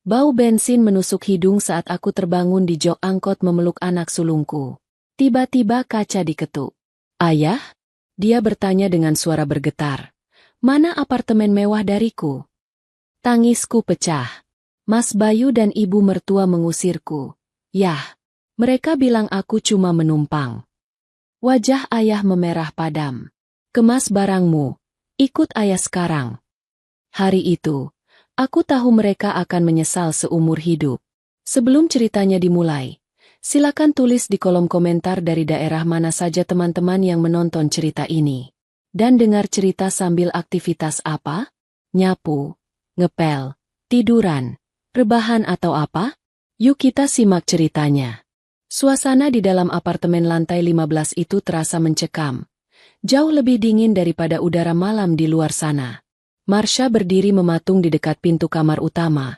Bau bensin menusuk hidung saat aku terbangun di jok angkot memeluk anak sulungku. Tiba-tiba kaca diketuk. "Ayah?" Dia bertanya dengan suara bergetar. "Mana apartemen mewah dariku?" Tangisku pecah. Mas Bayu dan ibu mertua mengusirku. Yah, mereka bilang aku cuma menumpang. Wajah ayah memerah padam. "Kemas barangmu. Ikut ayah sekarang." Hari itu, aku tahu mereka akan menyesal seumur hidup. Sebelum ceritanya dimulai, silakan tulis di kolom komentar dari daerah mana saja teman-teman yang menonton cerita ini. Dan dengar cerita sambil aktivitas apa? Nyapu, ngepel, tiduran, rebahan atau apa? Yuk kita simak ceritanya. Suasana di dalam apartemen lantai 15 itu terasa mencekam. Jauh lebih dingin daripada udara malam di luar sana. Marsha berdiri mematung di dekat pintu kamar utama.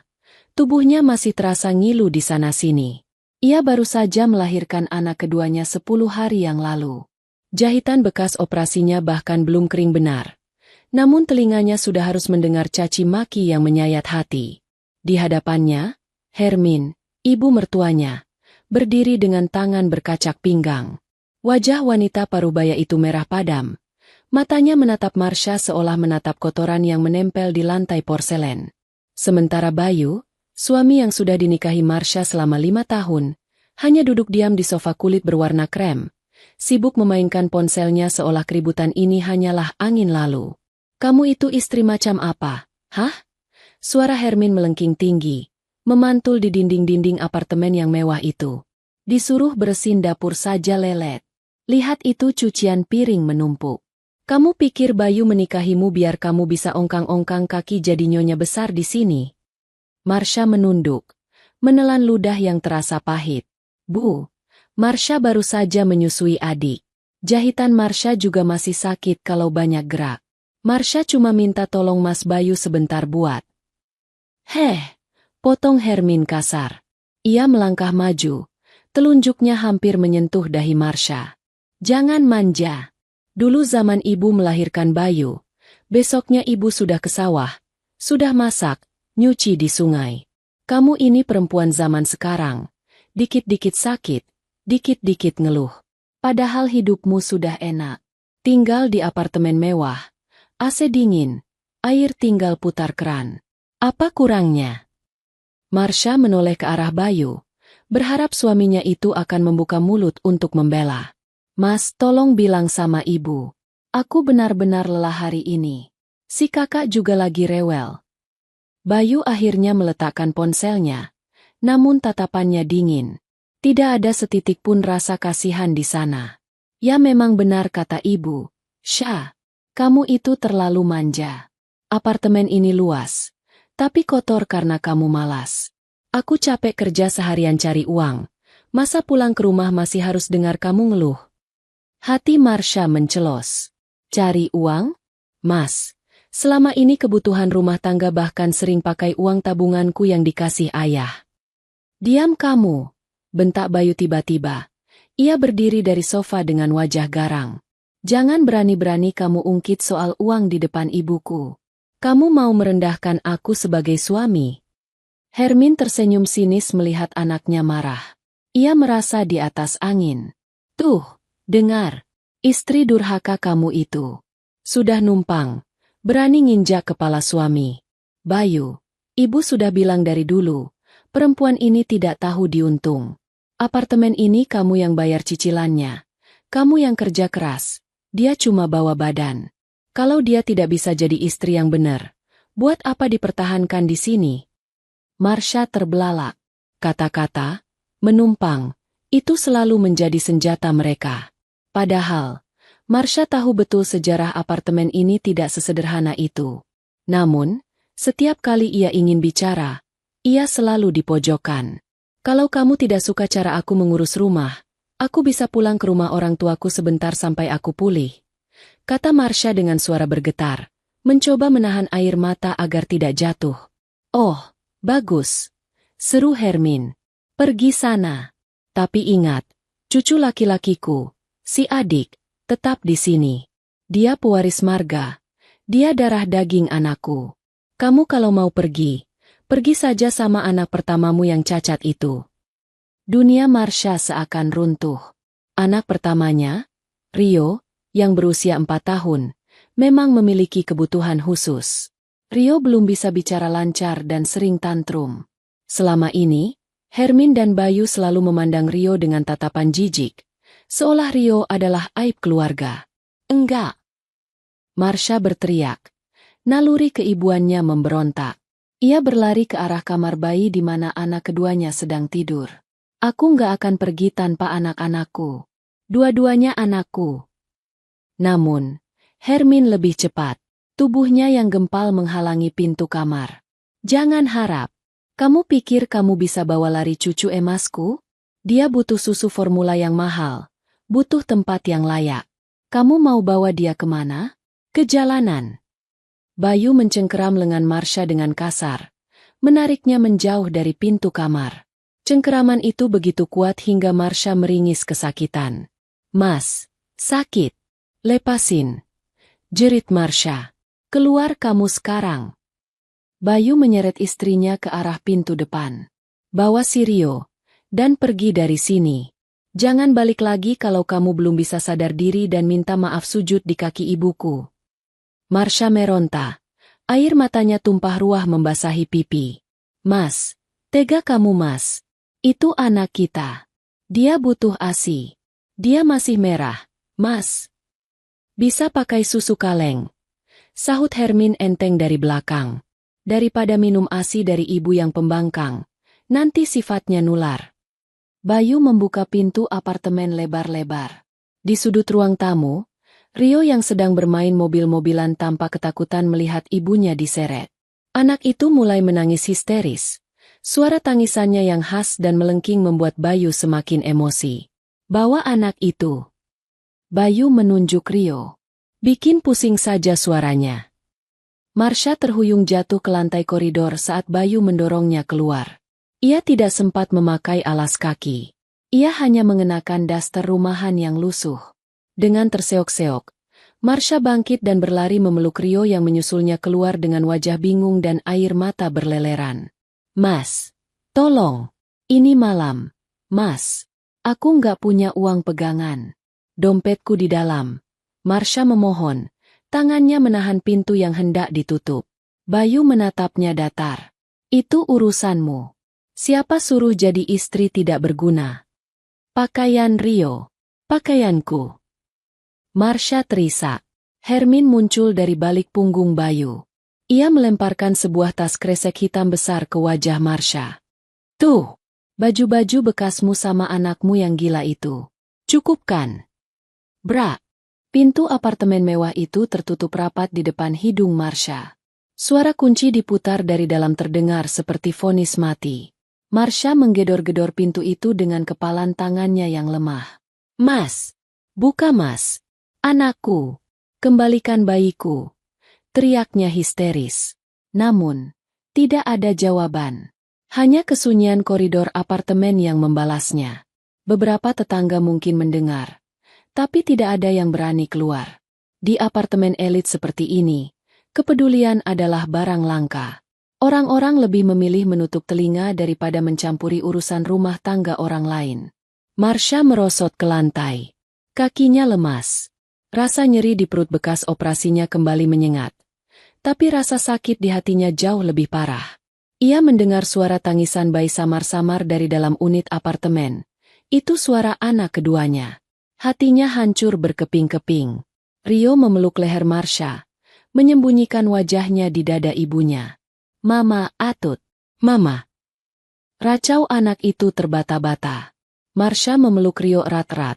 Tubuhnya masih terasa ngilu di sana-sini. Ia baru saja melahirkan anak keduanya 10 hari yang lalu. Jahitan bekas operasinya bahkan belum kering benar. Namun telinganya sudah harus mendengar caci maki yang menyayat hati. Di hadapannya, Hermin, ibu mertuanya, berdiri dengan tangan berkacak pinggang. Wajah wanita parubaya itu merah padam. Matanya menatap Marsha seolah menatap kotoran yang menempel di lantai porselen. Sementara Bayu, suami yang sudah dinikahi Marsha selama 5 tahun, hanya duduk diam di sofa kulit berwarna krem, sibuk memainkan ponselnya seolah keributan ini hanyalah angin lalu. "Kamu itu istri macam apa, hah?" Suara Hermin melengking tinggi, memantul di dinding-dinding apartemen yang mewah itu. "Disuruh bersihin dapur saja lelet. Lihat itu cucian piring menumpuk. Kamu pikir Bayu menikahimu biar kamu bisa ongkang-ongkang kaki jadi nyonya besar di sini?" Marsha menunduk, menelan ludah yang terasa pahit. "Bu, Marsha baru saja menyusui adik. Jahitan Marsha juga masih sakit kalau banyak gerak. Marsha cuma minta tolong Mas Bayu sebentar buat." "Heh," potong Hermin kasar. Ia melangkah maju, telunjuknya hampir menyentuh dahi Marsha. "Jangan manja. Dulu zaman ibu melahirkan Bayu, besoknya ibu sudah ke sawah, sudah masak, nyuci di sungai. Kamu ini perempuan zaman sekarang, dikit-dikit sakit, dikit-dikit ngeluh. Padahal hidupmu sudah enak. Tinggal di apartemen mewah, AC dingin, air tinggal putar keran. Apa kurangnya?" Marsha menoleh ke arah Bayu, berharap suaminya itu akan membuka mulut untuk membela. "Mas, tolong bilang sama ibu. Aku benar-benar lelah hari ini. Si kakak juga lagi rewel." Bayu akhirnya meletakkan ponselnya, namun tatapannya dingin. Tidak ada setitik pun rasa kasihan di sana. "Ya memang benar kata ibu, Syah. Kamu itu terlalu manja. Apartemen ini luas, tapi kotor karena kamu malas. Aku capek kerja seharian cari uang. Masa pulang ke rumah masih harus dengar kamu ngeluh?" Hati Marsha mencelos. "Cari uang? Mas, selama ini kebutuhan rumah tangga bahkan sering pakai uang tabunganku yang dikasih ayah." "Diam kamu," bentak Bayu tiba-tiba. Ia berdiri dari sofa dengan wajah garang. "Jangan berani-berani kamu ungkit soal uang di depan ibuku. Kamu mau merendahkan aku sebagai suami?" Hermin tersenyum sinis melihat anaknya marah. Ia merasa di atas angin. "Tuh, dengar, istri durhaka kamu itu. Sudah numpang, berani nginjak kepala suami. Bayu, ibu sudah bilang dari dulu, perempuan ini tidak tahu diuntung. Apartemen ini kamu yang bayar cicilannya. Kamu yang kerja keras, dia cuma bawa badan. Kalau dia tidak bisa jadi istri yang benar, buat apa dipertahankan di sini?" Marsha terbelalak. Kata-kata, menumpang, itu selalu menjadi senjata mereka. Padahal, Marsha tahu betul sejarah apartemen ini tidak sesederhana itu. Namun, setiap kali ia ingin bicara, ia selalu dipojokkan. "Kalau kamu tidak suka cara aku mengurus rumah, aku bisa pulang ke rumah orang tuaku sebentar sampai aku pulih," kata Marsha dengan suara bergetar, mencoba menahan air mata agar tidak jatuh. "Oh, bagus," seru Hermin. "Pergi sana. Tapi ingat, cucu laki-lakiku, si adik, tetap di sini. Dia pewaris marga. Dia darah daging anakku. Kamu kalau mau pergi, Pergi saja sama anak pertamamu yang cacat itu. Dunia Marsha seakan runtuh. Anak pertamanya, Rio, yang berusia 4 tahun, memang memiliki kebutuhan khusus. Rio belum bisa bicara lancar dan sering tantrum. Selama ini, Hermin dan Bayu selalu memandang Rio dengan tatapan jijik, seolah Rio adalah aib keluarga. Enggak! Marsha berteriak. Naluri keibuannya memberontak. Ia berlari ke arah kamar bayi di mana anak keduanya sedang tidur. Aku nggak akan pergi tanpa anak-anakku. Dua-duanya anakku. Namun, Hermin lebih cepat. Tubuhnya yang gempal menghalangi pintu kamar. Jangan harap. Kamu pikir kamu bisa bawa lari cucu emasku? Dia butuh susu formula yang mahal. Butuh tempat yang layak. Kamu mau bawa dia kemana? Ke jalanan. Bayu mencengkeram lengan Marsha dengan kasar, menariknya menjauh dari pintu kamar. Cengkeraman itu begitu kuat hingga Marsha meringis kesakitan. Mas, sakit. Lepasin. Jerit Marsha. Keluar kamu sekarang. Bayu menyeret istrinya ke arah pintu depan. Bawa si Rio, dan pergi dari sini. Jangan balik lagi kalau kamu belum bisa sadar diri dan minta maaf sujud di kaki ibuku. Marsha meronta. Air matanya tumpah ruah membasahi pipi. Mas, tega kamu mas. Itu anak kita. Dia butuh ASI. Dia masih merah, mas. Bisa pakai susu kaleng. Sahut Hermin enteng dari belakang. Daripada minum ASI dari ibu yang pembangkang, nanti sifatnya nular. Bayu membuka pintu apartemen lebar-lebar. Di sudut ruang tamu, Rio yang sedang bermain mobil-mobilan tanpa ketakutan melihat ibunya diseret. Anak itu mulai menangis histeris. Suara tangisannya yang khas dan melengking membuat Bayu semakin emosi. Bawa anak itu. Bayu menunjuk Rio. Bikin pusing saja suaranya. Marsha terhuyung jatuh ke lantai koridor saat Bayu mendorongnya keluar. Ia tidak sempat memakai alas kaki. Ia hanya mengenakan daster rumahan yang lusuh. Dengan terseok-seok, Marsha bangkit dan berlari memeluk Rio yang menyusulnya keluar dengan wajah bingung dan air mata berleleran. Mas, tolong, ini malam. Mas, aku nggak punya uang pegangan. Dompetku di dalam. Marsha memohon, tangannya menahan pintu yang hendak ditutup. Bayu menatapnya datar. Itu urusanmu. Siapa suruh jadi istri tidak berguna? Pakaian Rio. Pakaianku. Marsha terisak. Hermin muncul dari balik punggung Bayu. Ia melemparkan sebuah tas kresek hitam besar ke wajah Marsha. Tuh, baju-baju bekasmu sama anakmu yang gila itu. Cukup kan? Bra. Pintu apartemen mewah itu tertutup rapat di depan hidung Marsha. Suara kunci diputar dari dalam terdengar seperti vonis mati. Marsha menggedor-gedor pintu itu dengan kepalan tangannya yang lemah. Mas! Buka mas! Anakku, kembalikan bayiku, teriaknya histeris. Namun, tidak ada jawaban. Hanya kesunyian koridor apartemen yang membalasnya. Beberapa tetangga mungkin mendengar, tapi tidak ada yang berani keluar. Di apartemen elit seperti ini, kepedulian adalah barang langka. Orang-orang lebih memilih menutup telinga daripada mencampuri urusan rumah tangga orang lain. Marsha merosot ke lantai. Kakinya lemas. Rasa nyeri di perut bekas operasinya kembali menyengat. Tapi rasa sakit di hatinya jauh lebih parah. Ia mendengar suara tangisan bayi samar-samar dari dalam unit apartemen. Itu suara anak keduanya. Hatinya hancur berkeping-keping. Rio memeluk leher Marsha, menyembunyikan wajahnya di dada ibunya. Mama, atut. Mama. Racau anak itu terbata-bata. Marsha memeluk Rio erat-erat.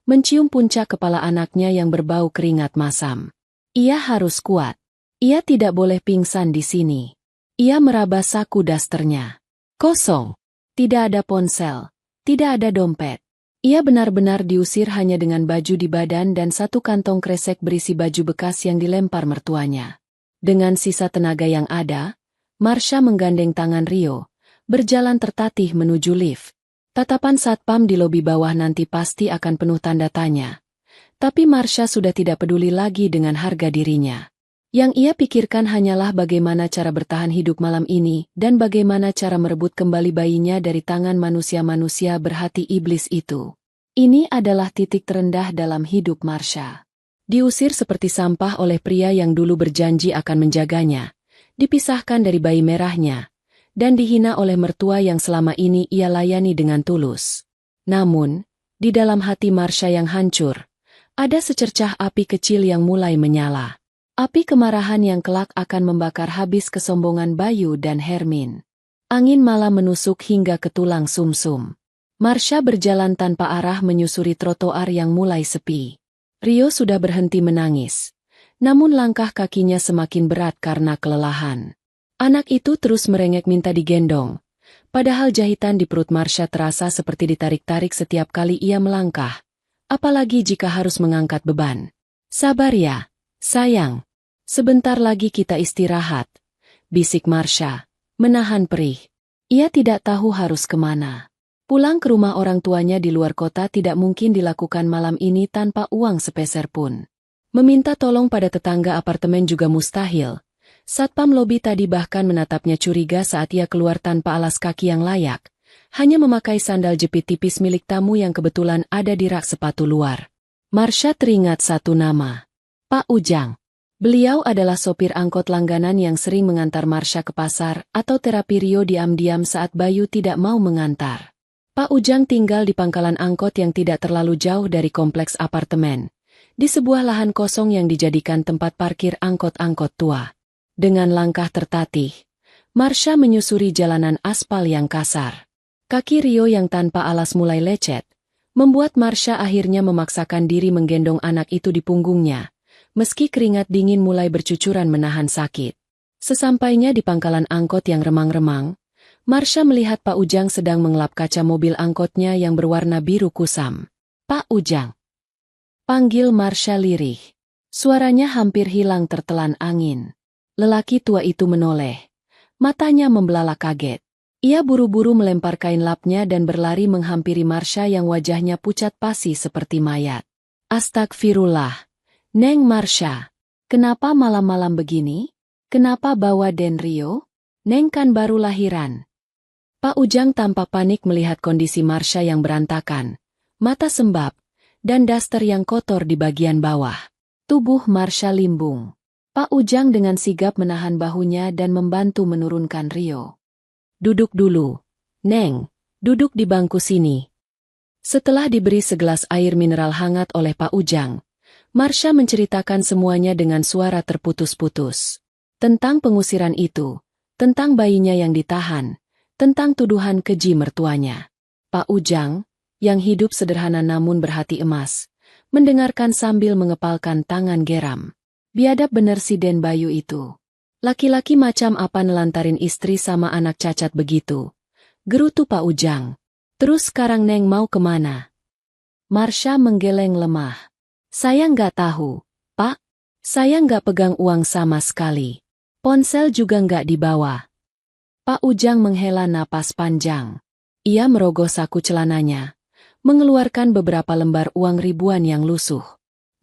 Mencium puncak kepala anaknya yang berbau keringat masam. Ia harus kuat. Ia tidak boleh pingsan di sini. Ia meraba saku dasternya. Kosong. Tidak ada ponsel. Tidak ada dompet. Ia benar-benar diusir hanya dengan baju di badan dan satu kantong kresek berisi baju bekas yang dilempar mertuanya. Dengan sisa tenaga yang ada, Marsha menggandeng tangan Rio, berjalan tertatih menuju lift. Tatapan satpam di lobi bawah nanti pasti akan penuh tanda tanya. Tapi Marsha sudah tidak peduli lagi dengan harga dirinya. Yang ia pikirkan hanyalah bagaimana cara bertahan hidup malam ini dan bagaimana cara merebut kembali bayinya dari tangan manusia-manusia berhati iblis itu. Ini adalah titik terendah dalam hidup Marsha. Diusir seperti sampah oleh pria yang dulu berjanji akan menjaganya, dipisahkan dari bayi merahnya, dan dihina oleh mertua yang selama ini ia layani dengan tulus. Namun, di dalam hati Marsha yang hancur, ada secercah api kecil yang mulai menyala. Api kemarahan yang kelak akan membakar habis kesombongan Bayu dan Hermin. Angin malam menusuk hingga ke tulang sumsum. Marsha berjalan tanpa arah menyusuri trotoar yang mulai sepi. Rio sudah berhenti menangis. Namun langkah kakinya semakin berat karena kelelahan. Anak itu terus merengek minta digendong. Padahal jahitan di perut Marsha terasa seperti ditarik-tarik setiap kali ia melangkah. Apalagi jika harus mengangkat beban. Sabar ya, sayang. Sebentar lagi kita istirahat, bisik Marsha, menahan perih. Ia tidak tahu harus kemana. Pulang ke rumah orang tuanya di luar kota tidak mungkin dilakukan malam ini tanpa uang sepeser pun. Meminta tolong pada tetangga apartemen juga mustahil. Satpam lobi tadi bahkan menatapnya curiga saat ia keluar tanpa alas kaki yang layak, hanya memakai sandal jepit tipis milik tamu yang kebetulan ada di rak sepatu luar. Marsha teringat satu nama, Pak Ujang. Beliau adalah sopir angkot langganan yang sering mengantar Marsha ke pasar atau terapi Rio diam-diam saat Bayu tidak mau mengantar. Pak Ujang tinggal di pangkalan angkot yang tidak terlalu jauh dari kompleks apartemen, di sebuah lahan kosong yang dijadikan tempat parkir angkot-angkot tua. Dengan langkah tertatih, Marsha menyusuri jalanan aspal yang kasar. Kaki Rio yang tanpa alas mulai lecet, membuat Marsha akhirnya memaksakan diri menggendong anak itu di punggungnya. Meski keringat dingin mulai bercucuran menahan sakit. Sesampainya di pangkalan angkot yang remang-remang, Marsha melihat Pak Ujang sedang mengelap kaca mobil angkotnya yang berwarna biru kusam. Pak Ujang. Panggil Marsha lirih. Suaranya hampir hilang tertelan angin. Lelaki tua itu menoleh. Matanya membelalak kaget. Ia buru-buru melempar kain lapnya dan berlari menghampiri Marsha yang wajahnya pucat pasi seperti mayat. Astagfirullah. Neng Marsha, kenapa malam-malam begini? Kenapa bawa Den Rio? Neng kan baru lahiran. Pak Ujang tampak panik melihat kondisi Marsha yang berantakan, mata sembab, dan daster yang kotor di bagian bawah. Tubuh Marsha limbung. Pak Ujang dengan sigap menahan bahunya dan membantu menurunkan Rio. Duduk dulu, Neng, duduk di bangku sini. Setelah diberi segelas air mineral hangat oleh Pak Ujang, Marsha menceritakan semuanya dengan suara terputus-putus. Tentang pengusiran itu, tentang bayinya yang ditahan, tentang tuduhan keji mertuanya. Pak Ujang, yang hidup sederhana namun berhati emas, mendengarkan sambil mengepalkan tangan geram. Biadab bener si Den Bayu itu. Laki-laki macam apa nelantarin istri sama anak cacat begitu? Gerutu Pak Ujang. Terus sekarang Neng mau kemana? Marsha menggeleng lemah. Saya nggak tahu, Pak. Saya nggak pegang uang sama sekali. Ponsel juga nggak dibawa. Pak Ujang menghela napas panjang. Ia merogoh saku celananya, mengeluarkan beberapa lembar uang ribuan yang lusuh.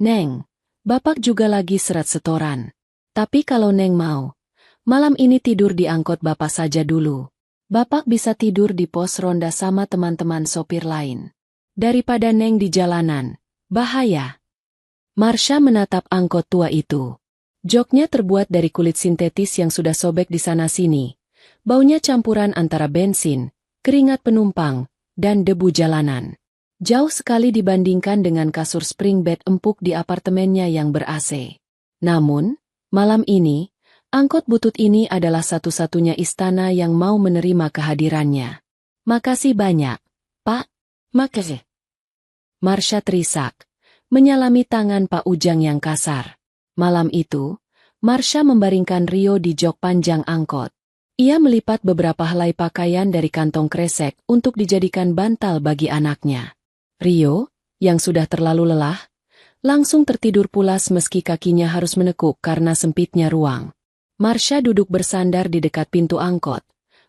Neng, Bapak juga lagi seret setoran. Tapi kalau Neng mau, malam ini tidur di angkot Bapak saja dulu. Bapak bisa tidur di pos ronda sama teman-teman sopir lain. Daripada Neng di jalanan, bahaya. Marsha menatap angkot tua itu. Joknya terbuat dari kulit sintetis yang sudah sobek di sana-sini. Baunya campuran antara bensin, keringat penumpang, dan debu jalanan. Jauh sekali dibandingkan dengan kasur spring bed empuk di apartemennya yang ber-AC. Namun, malam ini, angkot butut ini adalah satu-satunya istana yang mau menerima kehadirannya. Makasih banyak, Pak. Makasih. Marsha terisak, menyalami tangan Pak Ujang yang kasar. Malam itu, Marsha membaringkan Rio di jok panjang angkot. Ia melipat beberapa helai pakaian dari kantong kresek untuk dijadikan bantal bagi anaknya. Rio, yang sudah terlalu lelah, langsung tertidur pulas meski kakinya harus menekuk karena sempitnya ruang. Marsha duduk bersandar di dekat pintu angkot,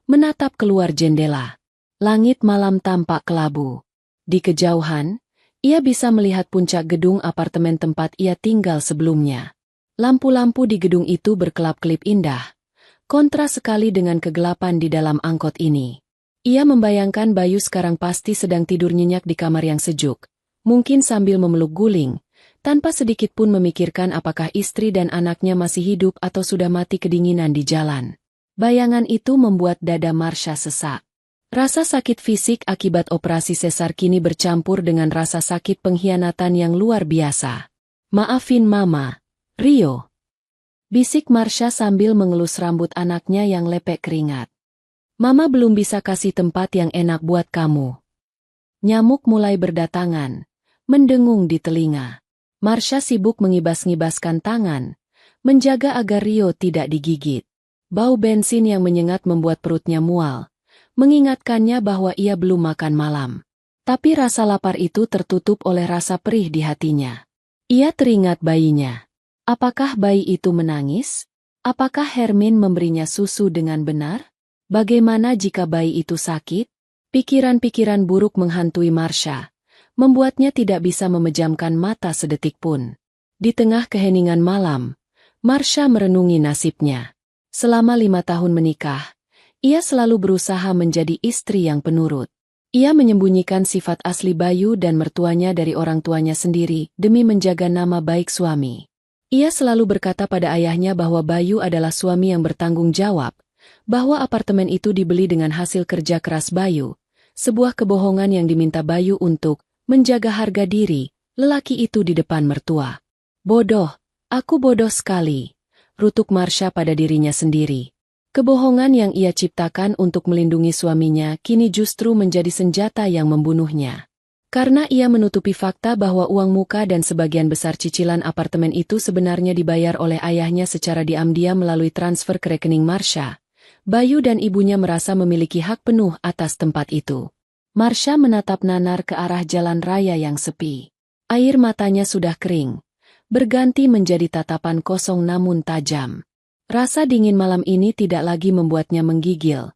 menatap keluar jendela. Langit malam tampak kelabu. Di kejauhan, ia bisa melihat puncak gedung apartemen tempat ia tinggal sebelumnya. Lampu-lampu di gedung itu berkelap-kelip indah, kontras sekali dengan kegelapan di dalam angkot ini. Ia membayangkan Bayu sekarang pasti sedang tidur nyenyak di kamar yang sejuk, mungkin sambil memeluk guling, tanpa sedikit pun memikirkan apakah istri dan anaknya masih hidup atau sudah mati kedinginan di jalan. Bayangan itu membuat dada Marsha sesak. Rasa sakit fisik akibat operasi sesar kini bercampur dengan rasa sakit pengkhianatan yang luar biasa. "Maafin Mama, Rio," bisik Marsha sambil mengelus rambut anaknya yang lepek keringat. "Mama belum bisa kasih tempat yang enak buat kamu." Nyamuk mulai berdatangan, mendengung di telinga. Marsha sibuk ngibas-ngibaskan tangan, menjaga agar Rio tidak digigit. Bau bensin yang menyengat membuat perutnya mual, mengingatkannya bahwa ia belum makan malam. Tapi rasa lapar itu tertutup oleh rasa perih di hatinya. Ia teringat bayinya. Apakah bayi itu menangis? Apakah Hermin memberinya susu dengan benar? Bagaimana jika bayi itu sakit? Pikiran-pikiran buruk menghantui Marsha, membuatnya tidak bisa memejamkan mata sedetik pun. Di tengah keheningan malam, Marsha merenungi nasibnya. Selama 5 tahun menikah, ia selalu berusaha menjadi istri yang penurut. Ia menyembunyikan sifat asli Bayu dan mertuanya dari orang tuanya sendiri demi menjaga nama baik suami. Ia selalu berkata pada ayahnya bahwa Bayu adalah suami yang bertanggung jawab, bahwa apartemen itu dibeli dengan hasil kerja keras Bayu, sebuah kebohongan yang diminta Bayu untuk menjaga harga diri lelaki itu di depan mertua. "Bodoh, aku bodoh sekali," rutuk Marsha pada dirinya sendiri. Kebohongan yang ia ciptakan untuk melindungi suaminya kini justru menjadi senjata yang membunuhnya. Karena ia menutupi fakta bahwa uang muka dan sebagian besar cicilan apartemen itu sebenarnya dibayar oleh ayahnya secara diam-diam melalui transfer ke rekening Marsha, Bayu dan ibunya merasa memiliki hak penuh atas tempat itu. Marsha menatap nanar ke arah jalan raya yang sepi. Air matanya sudah kering, berganti menjadi tatapan kosong namun tajam. Rasa dingin malam ini tidak lagi membuatnya menggigil,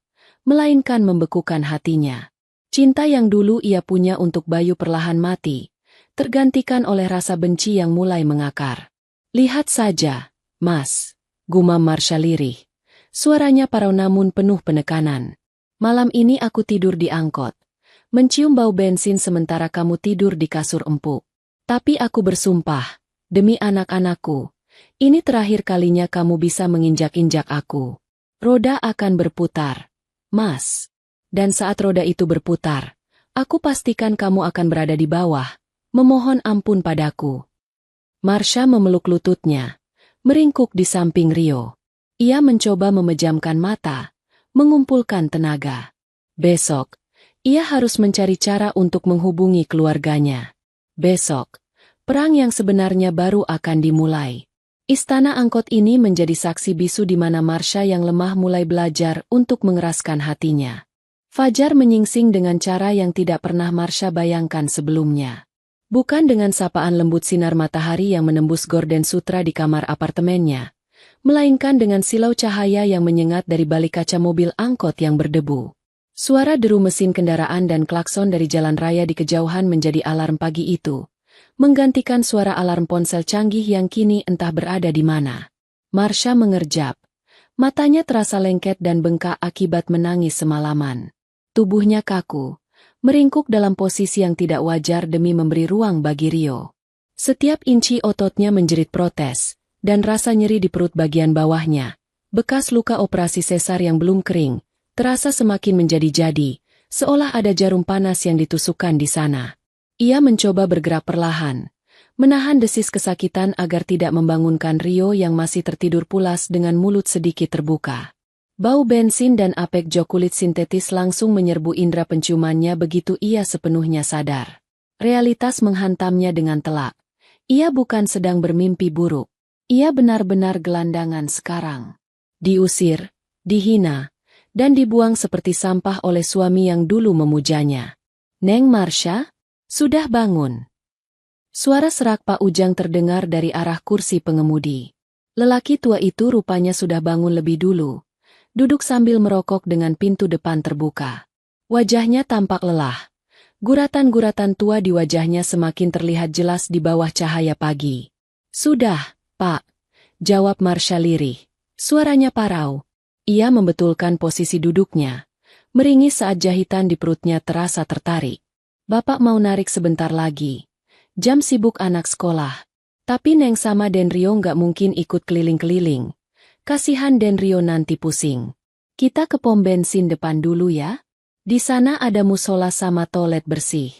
melainkan membekukan hatinya. Cinta yang dulu ia punya untuk Bayu perlahan mati, tergantikan oleh rasa benci yang mulai mengakar. "Lihat saja, Mas," gumam Marsha lirih. Suaranya parau namun penuh penekanan. "Malam ini aku tidur di angkot, mencium bau bensin sementara kamu tidur di kasur empuk. Tapi aku bersumpah, demi anak-anakku, ini terakhir kalinya kamu bisa menginjak-injak aku. Roda akan berputar, Mas. Dan saat roda itu berputar, aku pastikan kamu akan berada di bawah, memohon ampun padaku." Marsha memeluk lututnya, meringkuk di samping Rio. Ia mencoba memejamkan mata, mengumpulkan tenaga. Besok, ia harus mencari cara untuk menghubungi keluarganya. Besok, perang yang sebenarnya baru akan dimulai. Istana angkot ini menjadi saksi bisu di mana Marsha yang lemah mulai belajar untuk mengeraskan hatinya. Fajar menyingsing dengan cara yang tidak pernah Marsha bayangkan sebelumnya. Bukan dengan sapaan lembut sinar matahari yang menembus gorden sutra di kamar apartemennya, melainkan dengan silau cahaya yang menyengat dari balik kaca mobil angkot yang berdebu. Suara deru mesin kendaraan dan klakson dari jalan raya di kejauhan menjadi alarm pagi itu, menggantikan suara alarm ponsel canggih yang kini entah berada di mana. Marsha mengerjap. Matanya terasa lengket dan bengkak akibat menangis semalaman. Tubuhnya kaku, meringkuk dalam posisi yang tidak wajar demi memberi ruang bagi Rio. Setiap inci ototnya menjerit protes, dan rasa nyeri di perut bagian bawahnya, bekas luka operasi sesar yang belum kering, terasa semakin menjadi-jadi, seolah ada jarum panas yang ditusukkan di sana. Ia mencoba bergerak perlahan, menahan desis kesakitan agar tidak membangunkan Rio yang masih tertidur pulas dengan mulut sedikit terbuka. Bau bensin dan apek jok kulit sintetis langsung menyerbu indera penciumannya begitu ia sepenuhnya sadar. Realitas menghantamnya dengan telak. Ia bukan sedang bermimpi buruk. Ia benar-benar gelandangan sekarang. Diusir, dihina, dan dibuang seperti sampah oleh suami yang dulu memujanya. "Neng Marsha, sudah bangun." Suara serak Pak Ujang terdengar dari arah kursi pengemudi. Lelaki tua itu rupanya sudah bangun lebih dulu, duduk sambil merokok dengan pintu depan terbuka. Wajahnya tampak lelah. Guratan-guratan tua di wajahnya semakin terlihat jelas di bawah cahaya pagi. "Sudah, Pak." Jawab Marsha lirih. Suaranya parau. Ia membetulkan posisi duduknya. Meringis saat jahitan di perutnya terasa tertarik. Bapak mau narik sebentar lagi. Jam sibuk anak sekolah. Tapi Neng sama Denrio nggak mungkin ikut keliling-keliling. Kasihan Denrio nanti pusing. Kita ke pom bensin depan dulu ya. Di sana ada musola sama toilet bersih.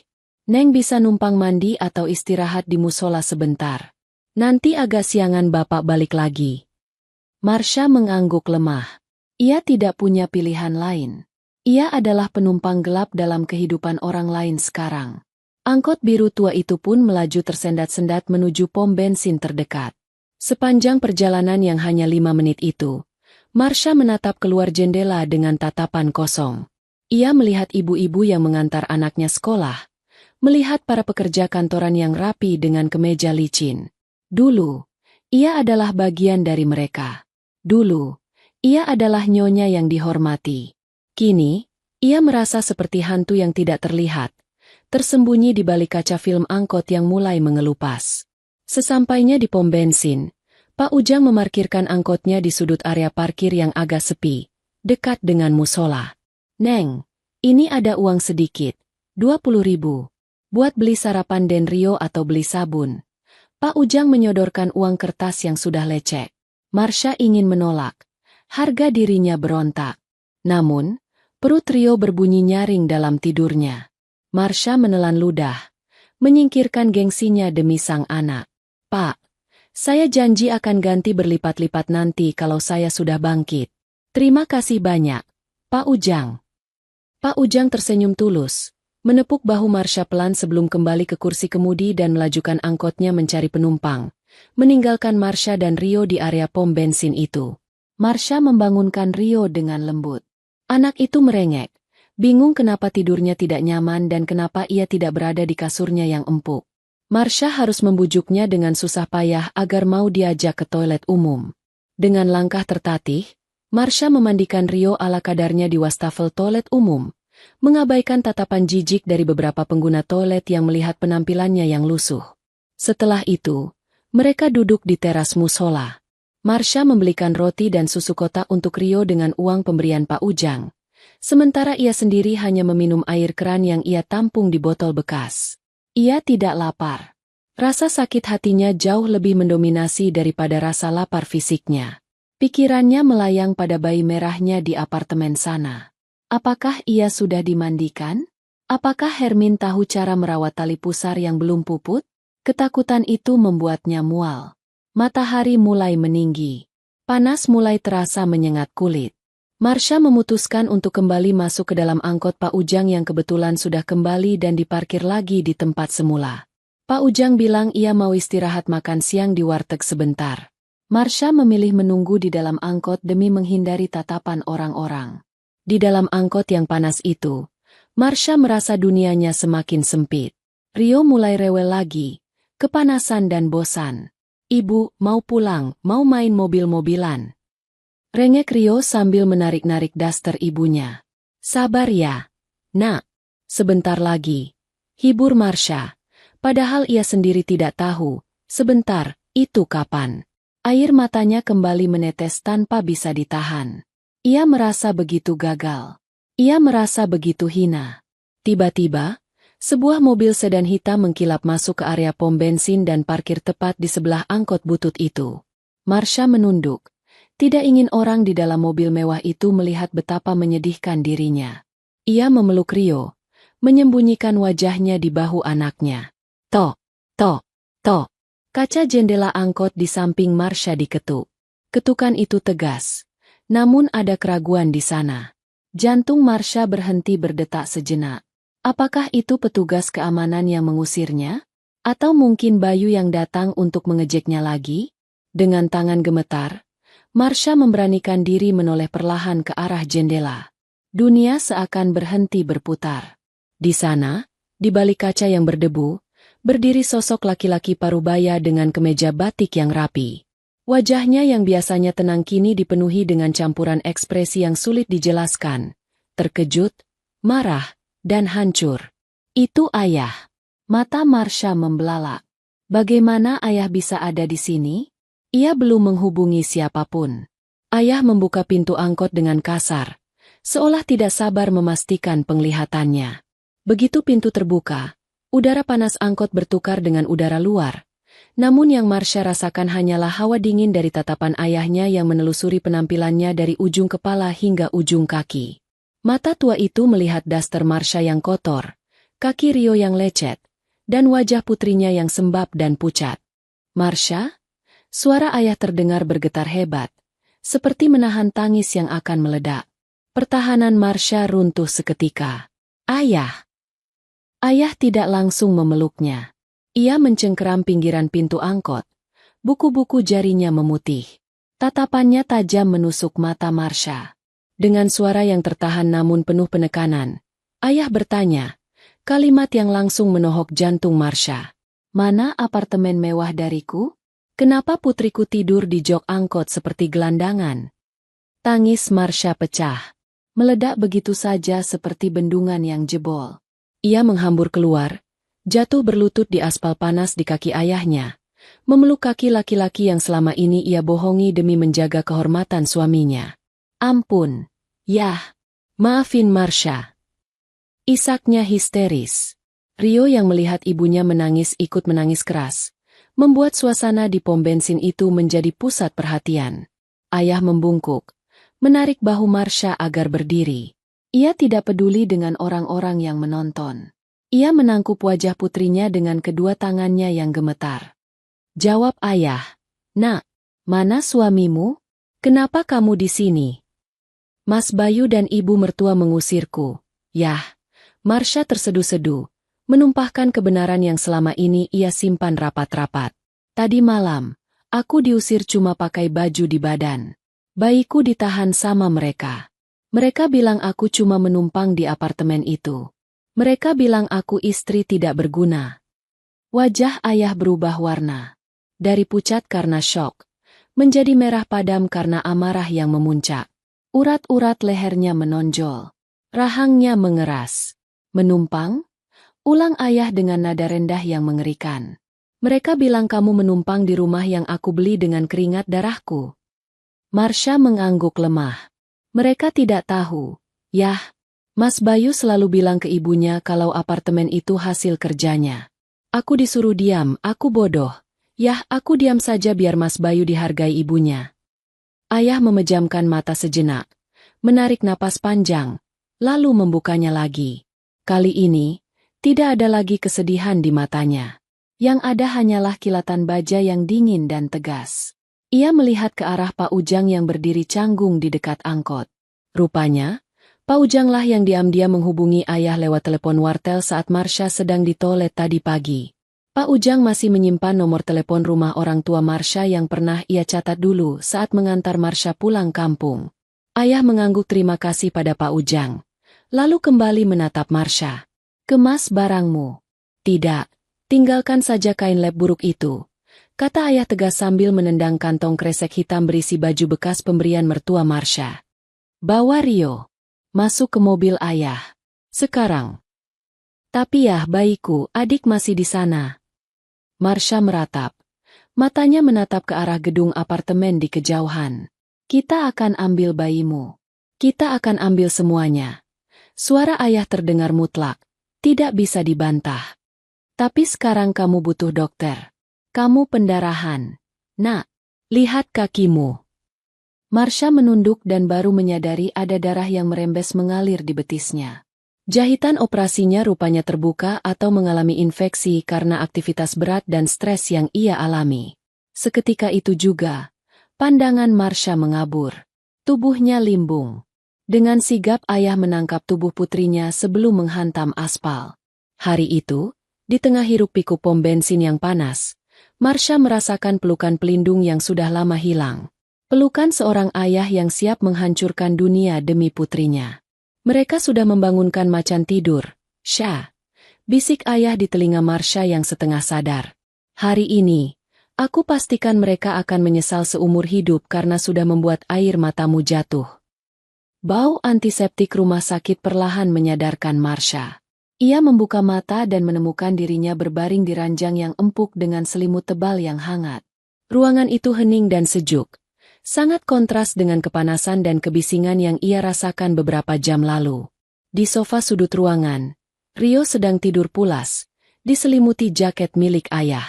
Neng bisa numpang mandi atau istirahat di musola sebentar. Nanti agak siangan bapak balik lagi. Marsha mengangguk lemah. Ia tidak punya pilihan lain. Ia adalah penumpang gelap dalam kehidupan orang lain sekarang. Angkot biru tua itu pun melaju tersendat-sendat menuju pom bensin terdekat. Sepanjang perjalanan yang hanya 5 menit itu, Marsha menatap keluar jendela dengan tatapan kosong. Ia melihat ibu-ibu yang mengantar anaknya sekolah, melihat para pekerja kantoran yang rapi dengan kemeja licin. Dulu, ia adalah bagian dari mereka. Dulu, ia adalah nyonya yang dihormati. Kini, ia merasa seperti hantu yang tidak terlihat, tersembunyi di balik kaca film angkot yang mulai mengelupas. Sesampainya di pom bensin, Pak Ujang memarkirkan angkotnya di sudut area parkir yang agak sepi, dekat dengan musola. Neng, ini ada uang sedikit, 20.000. Buat beli sarapan Denrio atau beli sabun. Pak Ujang menyodorkan uang kertas yang sudah lecek. Marsha ingin menolak. Harga dirinya berontak. Namun, perut Rio berbunyi nyaring dalam tidurnya. Marsha menelan ludah, menyingkirkan gengsinya demi sang anak. Pak, saya janji akan ganti berlipat-lipat nanti kalau saya sudah bangkit. Terima kasih banyak, Pak Ujang. Pak Ujang tersenyum tulus, menepuk bahu Marsha pelan sebelum kembali ke kursi kemudi dan melajukan angkotnya mencari penumpang, meninggalkan Marsha dan Rio di area pom bensin itu. Marsha membangunkan Rio dengan lembut. Anak itu merengek. Bingung kenapa tidurnya tidak nyaman dan kenapa ia tidak berada di kasurnya yang empuk. Marsha harus membujuknya dengan susah payah agar mau diajak ke toilet umum. Dengan langkah tertatih, Marsha memandikan Rio ala kadarnya di wastafel toilet umum, mengabaikan tatapan jijik dari beberapa pengguna toilet yang melihat penampilannya yang lusuh. Setelah itu, mereka duduk di teras musola. Marsha membelikan roti dan susu kotak untuk Rio dengan uang pemberian Pak Ujang. Sementara ia sendiri hanya meminum air keran yang ia tampung di botol bekas. Ia tidak lapar. Rasa sakit hatinya jauh lebih mendominasi daripada rasa lapar fisiknya. Pikirannya melayang pada bayi merahnya di apartemen sana. Apakah ia sudah dimandikan? Apakah Hermin tahu cara merawat tali pusar yang belum puput? Ketakutan itu membuatnya mual. Matahari mulai meninggi. Panas mulai terasa menyengat kulit. Marsha memutuskan untuk kembali masuk ke dalam angkot Pak Ujang yang kebetulan sudah kembali dan diparkir lagi di tempat semula. Pak Ujang bilang ia mau istirahat makan siang di warteg sebentar. Marsha memilih menunggu di dalam angkot demi menghindari tatapan orang-orang. Di dalam angkot yang panas itu, Marsha merasa dunianya semakin sempit. Rio mulai rewel lagi, kepanasan dan bosan. Ibu, mau pulang, mau main mobil-mobilan. Rengek Rio sambil menarik-narik daster ibunya. Sabar ya, nak. Sebentar lagi. Hibur Marsha. Padahal ia sendiri tidak tahu, sebentar, itu kapan. Air matanya kembali menetes tanpa bisa ditahan. Ia merasa begitu gagal. Ia merasa begitu hina. Tiba-tiba, sebuah mobil sedan hitam mengkilap masuk ke area pom bensin dan parkir tepat di sebelah angkot butut itu. Marsha menunduk. Tidak ingin orang di dalam mobil mewah itu melihat betapa menyedihkan dirinya. Ia memeluk Rio, menyembunyikan wajahnya di bahu anaknya. Tok, tok, tok. Kaca jendela angkot di samping Marsha diketuk. Ketukan itu tegas. Namun ada keraguan di sana. Jantung Marsha berhenti berdetak sejenak. Apakah itu petugas keamanan yang mengusirnya? Atau mungkin Bayu yang datang untuk mengejeknya lagi? Dengan tangan gemetar, Marsha memberanikan diri menoleh perlahan ke arah jendela. Dunia seakan berhenti berputar. Di sana, di balik kaca yang berdebu, berdiri sosok laki-laki parubaya dengan kemeja batik yang rapi. Wajahnya yang biasanya tenang kini dipenuhi dengan campuran ekspresi yang sulit dijelaskan. Terkejut, marah, dan hancur. Itu ayah. Mata Marsha membelalak. Bagaimana ayah bisa ada di sini? Ia belum menghubungi siapapun. Ayah membuka pintu angkot dengan kasar, seolah tidak sabar memastikan penglihatannya. Begitu pintu terbuka, udara panas angkot bertukar dengan udara luar. Namun yang Marsha rasakan hanyalah hawa dingin dari tatapan ayahnya yang menelusuri penampilannya dari ujung kepala hingga ujung kaki. Mata tua itu melihat daster Marsha yang kotor, kaki Rio yang lecet, dan wajah putrinya yang sembab dan pucat. "Marsha?" Suara ayah terdengar bergetar hebat, seperti menahan tangis yang akan meledak. Pertahanan Marsha runtuh seketika. "Ayah!" Ayah tidak langsung memeluknya. Ia mencengkeram pinggiran pintu angkot. Buku-buku jarinya memutih. Tatapannya tajam menusuk mata Marsha. Dengan suara yang tertahan namun penuh penekanan, ayah bertanya, kalimat yang langsung menohok jantung Marsha. "Mana apartemen mewah dariku? Kenapa putriku tidur di jok angkot seperti gelandangan?" Tangis Marsha pecah, meledak begitu saja seperti bendungan yang jebol. Ia menghambur keluar, jatuh berlutut di aspal panas di kaki ayahnya, memeluk kaki laki-laki yang selama ini ia bohongi demi menjaga kehormatan suaminya. "Ampun, Yah, maafin Marsha." Isaknya histeris. Rio yang melihat ibunya menangis ikut menangis keras, membuat suasana di pom bensin itu menjadi pusat perhatian. Ayah membungkuk, menarik bahu Marsha agar berdiri. Ia tidak peduli dengan orang-orang yang menonton. Ia menangkup wajah putrinya dengan kedua tangannya yang gemetar. Jawab ayah, "Nak, mana suamimu? Kenapa kamu di sini?" "Mas Bayu dan ibu mertua mengusirku." Yah, Marsha tersedu-sedu, menumpahkan kebenaran yang selama ini ia simpan rapat-rapat. "Tadi malam, aku diusir cuma pakai baju di badan. Bayiku ditahan sama mereka. Mereka bilang aku cuma menumpang di apartemen itu. Mereka bilang aku istri tidak berguna." Wajah ayah berubah warna. Dari pucat karena syok, menjadi merah padam karena amarah yang memuncak. Urat-urat lehernya menonjol. Rahangnya mengeras. "Menumpang?" Ulang ayah dengan nada rendah yang mengerikan. "Mereka bilang kamu menumpang di rumah yang aku beli dengan keringat darahku." Marsha mengangguk lemah. "Mereka tidak tahu. Yah, Mas Bayu selalu bilang ke ibunya kalau apartemen itu hasil kerjanya. Aku disuruh diam, aku bodoh. Yah, aku diam saja biar Mas Bayu dihargai ibunya." Ayah memejamkan mata sejenak, menarik napas panjang, lalu membukanya lagi. Kali ini, tidak ada lagi kesedihan di matanya. Yang ada hanyalah kilatan baja yang dingin dan tegas. Ia melihat ke arah Pak Ujang yang berdiri canggung di dekat angkot. Rupanya, Pak Ujanglah yang diam-diam menghubungi ayah lewat telepon wartel saat Marsha sedang di toilet tadi pagi. Pak Ujang masih menyimpan nomor telepon rumah orang tua Marsha yang pernah ia catat dulu saat mengantar Marsha pulang kampung. Ayah mengangguk terima kasih pada Pak Ujang, lalu kembali menatap Marsha. "Kemas barangmu." "Tidak, tinggalkan saja kain lab buruk itu," kata ayah tegas sambil menendang kantong kresek hitam berisi baju bekas pemberian mertua Marsha. "Bawa Rio masuk ke mobil ayah. Sekarang." "Tapi ya bayiku, adik masih di sana." Marsha meratap. Matanya menatap ke arah gedung apartemen di kejauhan. "Kita akan ambil bayimu. Kita akan ambil semuanya." Suara ayah terdengar mutlak, tidak bisa dibantah. "Tapi sekarang kamu butuh dokter. Kamu pendarahan. Nak, lihat kakimu." Marsha menunduk dan baru menyadari ada darah yang merembes mengalir di betisnya. Jahitan operasinya rupanya terbuka atau mengalami infeksi karena aktivitas berat dan stres yang ia alami. Seketika itu juga, pandangan Marsha mengabur. Tubuhnya limbung. Dengan sigap ayah menangkap tubuh putrinya sebelum menghantam aspal. Hari itu, di tengah hiruk-pikuk pom bensin yang panas, Marsha merasakan pelukan pelindung yang sudah lama hilang. Pelukan seorang ayah yang siap menghancurkan dunia demi putrinya. "Mereka sudah membangunkan macan tidur, Sha," bisik ayah di telinga Marsha yang setengah sadar. "Hari ini, aku pastikan mereka akan menyesal seumur hidup karena sudah membuat air matamu jatuh." Bau antiseptik rumah sakit perlahan menyadarkan Marsha. Ia membuka mata dan menemukan dirinya berbaring di ranjang yang empuk dengan selimut tebal yang hangat. Ruangan itu hening dan sejuk, sangat kontras dengan kepanasan dan kebisingan yang ia rasakan beberapa jam lalu. Di sofa sudut ruangan, Rio sedang tidur pulas, diselimuti jaket milik ayah.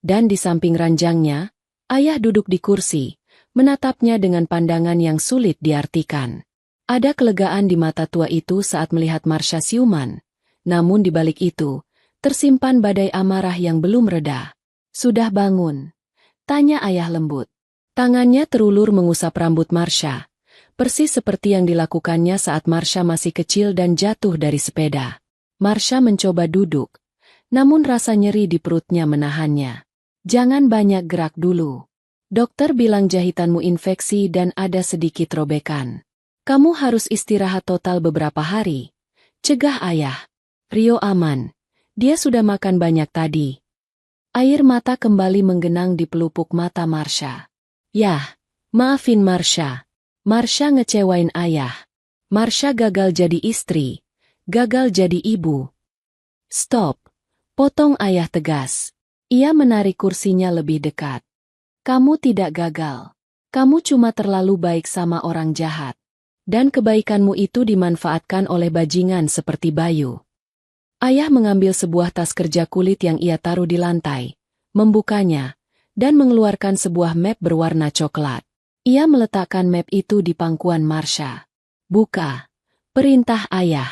Dan di samping ranjangnya, ayah duduk di kursi, menatapnya dengan pandangan yang sulit diartikan. Ada kelegaan di mata tua itu saat melihat Marsha siuman, namun di balik itu, tersimpan badai amarah yang belum reda. "Sudah bangun?" tanya ayah lembut. Tangannya terulur mengusap rambut Marsha, persis seperti yang dilakukannya saat Marsha masih kecil dan jatuh dari sepeda. Marsha mencoba duduk, namun rasa nyeri di perutnya menahannya. "Jangan banyak gerak dulu. Dokter bilang jahitanmu infeksi dan ada sedikit robekan. Kamu harus istirahat total beberapa hari," cegah ayah. "Rio aman. Dia sudah makan banyak tadi." Air mata kembali menggenang di pelupuk mata Marsha. "Yah, maafin Marsha. Marsha ngecewain ayah. Marsha gagal jadi istri, gagal jadi ibu." "Stop," potong ayah tegas. Ia menarik kursinya lebih dekat. "Kamu tidak gagal. Kamu cuma terlalu baik sama orang jahat. Dan kebaikanmu itu dimanfaatkan oleh bajingan seperti Bayu." Ayah mengambil sebuah tas kerja kulit yang ia taruh di lantai, membukanya, dan mengeluarkan sebuah map berwarna coklat. Ia meletakkan map itu di pangkuan Marsha. "Buka," perintah ayah.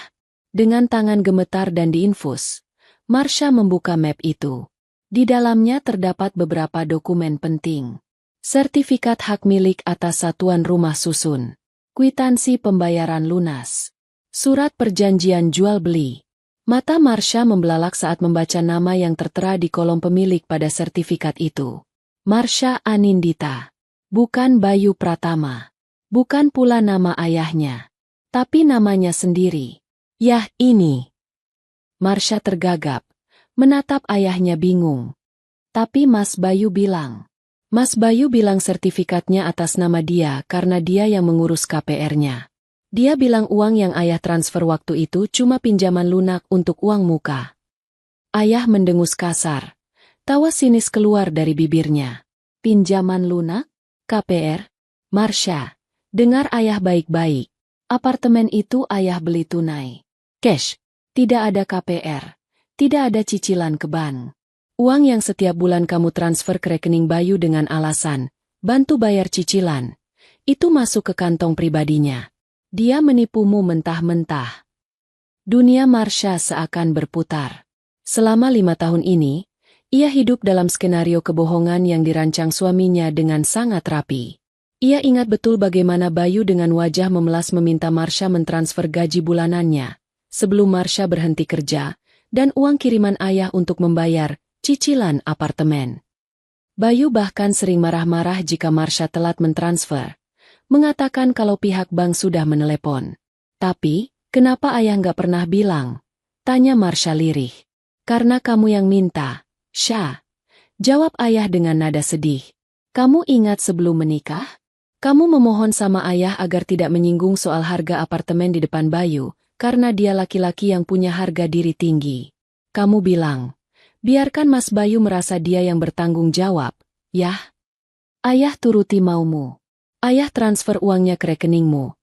Dengan tangan gemetar dan diinfus, Marsha membuka map itu. Di dalamnya terdapat beberapa dokumen penting. Sertifikat hak milik atas satuan rumah susun, kwitansi pembayaran lunas, surat perjanjian jual-beli. Mata Marsha membelalak saat membaca nama yang tertera di kolom pemilik pada sertifikat itu. Marsha Anindita. Bukan Bayu Pratama. Bukan pula nama ayahnya. Tapi namanya sendiri. "Yah, ini." Marsha tergagap, menatap ayahnya bingung. "Tapi Mas Bayu bilang." Mas Bayu bilang sertifikatnya atas nama dia karena dia yang mengurus KPR-nya. Dia bilang uang yang ayah transfer waktu itu cuma pinjaman lunak untuk uang muka. Ayah mendengus kasar. Tawa sinis keluar dari bibirnya. "Pinjaman lunak? KPR? Marsha, dengar ayah baik-baik. Apartemen itu ayah beli tunai. Cash. Tidak ada KPR. Tidak ada cicilan ke bank. Uang yang setiap bulan kamu transfer ke rekening Bayu dengan alasan bantu bayar cicilan, itu masuk ke kantong pribadinya. Dia menipumu mentah-mentah." Dunia Marsha seakan berputar. Selama 5 tahun ini, ia hidup dalam skenario kebohongan yang dirancang suaminya dengan sangat rapi. Ia ingat betul bagaimana Bayu dengan wajah memelas meminta Marsha mentransfer gaji bulanannya, sebelum Marsha berhenti kerja, dan uang kiriman ayah untuk membayar cicilan apartemen. Bayu bahkan sering marah-marah jika Marsha telat mentransfer, mengatakan kalau pihak bank sudah menelepon. "Tapi, kenapa ayah nggak pernah bilang?" tanya Marsha lirih. "Karena kamu yang minta, Sha," jawab ayah dengan nada sedih. "Kamu ingat sebelum menikah? Kamu memohon sama ayah agar tidak menyinggung soal harga apartemen di depan Bayu, karena dia laki-laki yang punya harga diri tinggi. Kamu bilang, biarkan Mas Bayu merasa dia yang bertanggung jawab, yah. Ayah turuti maumu. Ayah transfer uangnya ke rekeningmu.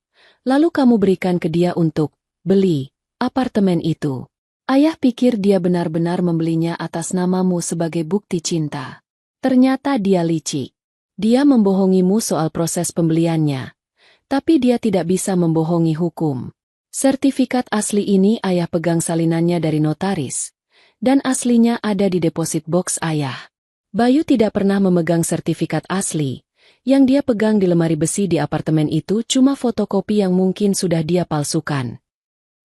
Lalu kamu berikan ke dia untuk beli apartemen itu. Ayah pikir dia benar-benar membelinya atas namamu sebagai bukti cinta. Ternyata dia licik. Dia membohongimu soal proses pembeliannya. Tapi dia tidak bisa membohongi hukum. Sertifikat asli ini ayah pegang salinannya dari notaris. Dan aslinya ada di deposit box ayah. Bayu tidak pernah memegang sertifikat asli. Yang dia pegang di lemari besi di apartemen itu cuma fotokopi yang mungkin sudah dia palsukan.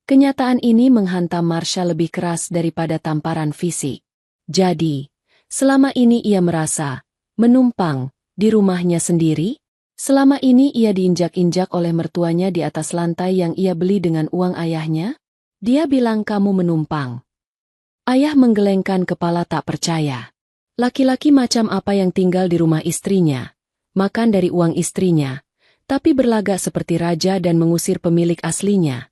Kenyataan ini menghantam Marsha lebih keras daripada tamparan fisik. Jadi, selama ini ia merasa menumpang di rumahnya sendiri. Selama ini ia diinjak-injak oleh mertuanya di atas lantai yang ia beli dengan uang ayahnya. Dia bilang kamu menumpang. Ayah menggelengkan kepala tak percaya. Laki-laki macam apa yang tinggal di rumah istrinya, makan dari uang istrinya, tapi berlagak seperti raja dan mengusir pemilik aslinya.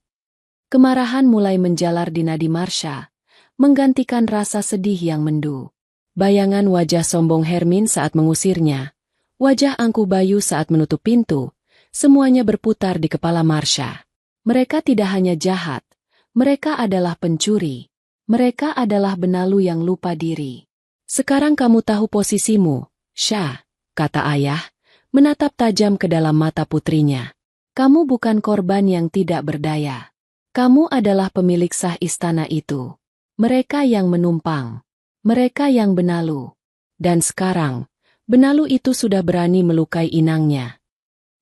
Kemarahan mulai menjalar di nadi Marsha, menggantikan rasa sedih yang mendu. bayangan wajah sombong Hermin saat mengusirnya, wajah angkuh Bayu saat menutup pintu, semuanya berputar di kepala Marsha. Mereka tidak hanya jahat, mereka adalah pencuri. Mereka adalah benalu yang lupa diri. Sekarang kamu tahu posisimu, Sha, kata ayah, menatap tajam ke dalam mata putrinya. Kamu bukan korban yang tidak berdaya. Kamu adalah pemilik sah istana itu. Mereka yang menumpang. Mereka yang benalu. Dan sekarang, benalu itu sudah berani melukai inangnya.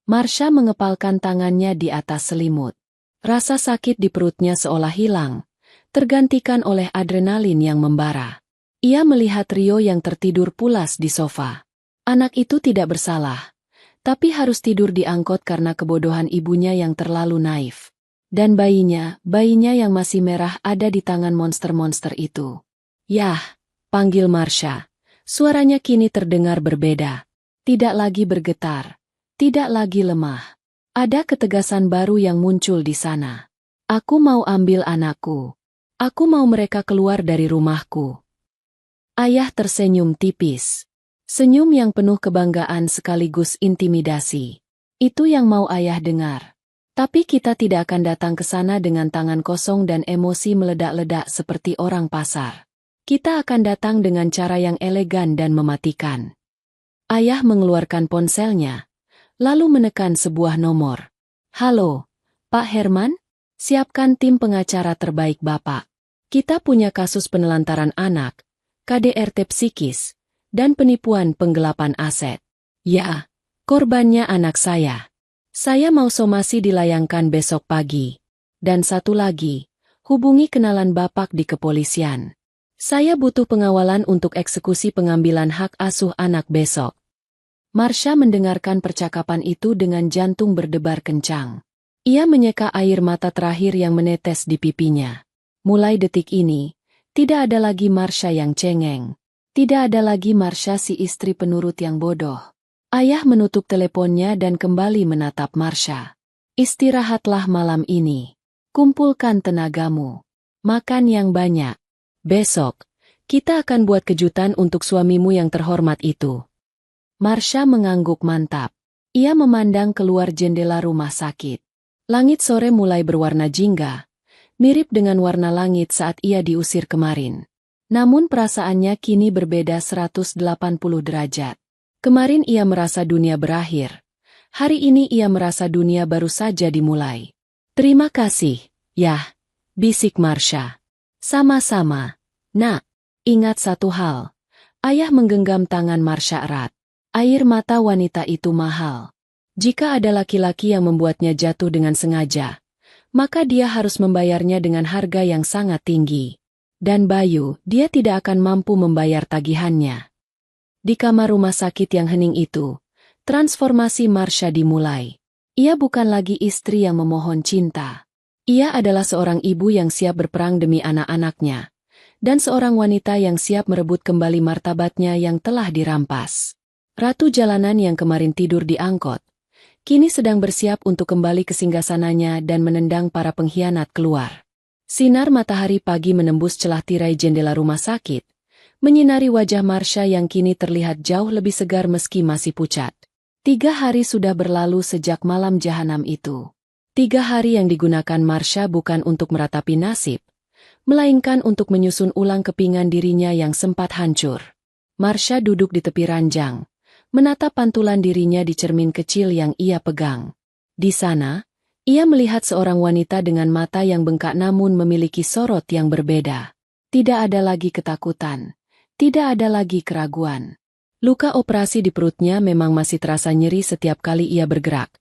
Marsha mengepalkan tangannya di atas selimut. Rasa sakit di perutnya seolah hilang, tergantikan oleh adrenalin yang membara. Ia melihat Rio yang tertidur pulas di sofa. Anak itu tidak bersalah, tapi harus tidur di angkot karena kebodohan ibunya yang terlalu naif. Dan bayinya yang masih merah ada di tangan monster-monster itu. Yah, panggil Marsha. Suaranya kini terdengar berbeda. Tidak lagi bergetar, tidak lagi lemah. Ada ketegasan baru yang muncul di sana. Aku mau ambil anakku. Aku mau mereka keluar dari rumahku. Ayah tersenyum tipis. Senyum yang penuh kebanggaan sekaligus intimidasi. Itu yang mau ayah dengar. Tapi kita tidak akan datang ke sana dengan tangan kosong dan emosi meledak-ledak seperti orang pasar. Kita akan datang dengan cara yang elegan dan mematikan. Ayah mengeluarkan ponselnya, lalu menekan sebuah nomor. Halo, Pak Herman? Siapkan tim pengacara terbaik Bapak. Kita punya kasus penelantaran anak, KDRT psikis, dan penipuan penggelapan aset. Ya, korbannya anak saya. Saya mau somasi dilayangkan besok pagi. Dan satu lagi, hubungi kenalan Bapak di kepolisian. Saya butuh pengawalan untuk eksekusi pengambilan hak asuh anak besok. Marsha mendengarkan percakapan itu dengan jantung berdebar kencang. Ia menyeka air mata terakhir yang menetes di pipinya. Mulai detik ini, tidak ada lagi Marsha yang cengeng. Tidak ada lagi Marsha si istri penurut yang bodoh. Ayah menutup teleponnya dan kembali menatap Marsha. Istirahatlah malam ini. Kumpulkan tenagamu. Makan yang banyak. Besok, kita akan buat kejutan untuk suamimu yang terhormat itu. Marsha mengangguk mantap. Ia memandang keluar jendela rumah sakit. Langit sore mulai berwarna jingga, mirip dengan warna langit saat ia diusir kemarin. Namun perasaannya kini berbeda 180 derajat. Kemarin ia merasa dunia berakhir. Hari ini ia merasa dunia baru saja dimulai. Terima kasih, Yah, bisik Marsha. Sama-sama. Nak, ingat satu hal. Ayah menggenggam tangan Marsha erat. Air mata wanita itu mahal. Jika ada laki-laki yang membuatnya jatuh dengan sengaja, maka dia harus membayarnya dengan harga yang sangat tinggi. Dan Bayu, dia tidak akan mampu membayar tagihannya. Di kamar rumah sakit yang hening itu, transformasi Marsha dimulai. Ia bukan lagi istri yang memohon cinta. Ia adalah seorang ibu yang siap berperang demi anak-anaknya, dan seorang wanita yang siap merebut kembali martabatnya yang telah dirampas. Ratu jalanan yang kemarin tidur di angkot, kini sedang bersiap untuk kembali ke singgasananya dan menendang para pengkhianat keluar. Sinar matahari pagi menembus celah tirai jendela rumah sakit, menyinari wajah Marsha yang kini terlihat jauh lebih segar meski masih pucat. 3 hari sudah berlalu sejak malam jahanam itu. 3 hari yang digunakan Marsha bukan untuk meratapi nasib, melainkan untuk menyusun ulang kepingan dirinya yang sempat hancur. Marsha duduk di tepi ranjang, menatap pantulan dirinya di cermin kecil yang ia pegang. Di sana, ia melihat seorang wanita dengan mata yang bengkak namun memiliki sorot yang berbeda. Tidak ada lagi ketakutan. Tidak ada lagi keraguan. Luka operasi di perutnya memang masih terasa nyeri setiap kali ia bergerak.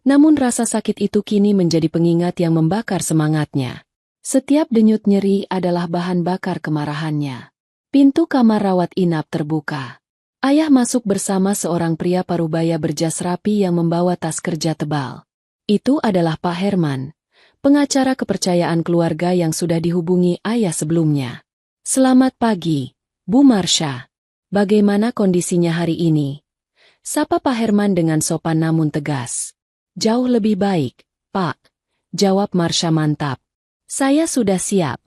Namun rasa sakit itu kini menjadi pengingat yang membakar semangatnya. Setiap denyut nyeri adalah bahan bakar kemarahannya. Pintu kamar rawat inap terbuka. Ayah masuk bersama seorang pria parubaya berjas rapi yang membawa tas kerja tebal. Itu adalah Pak Herman, pengacara kepercayaan keluarga yang sudah dihubungi ayah sebelumnya. Selamat pagi, Bu Marsha. Bagaimana kondisinya hari ini? Sapa Pak Herman dengan sopan namun tegas. Jauh lebih baik, Pak. Jawab Marsha mantap. Saya sudah siap.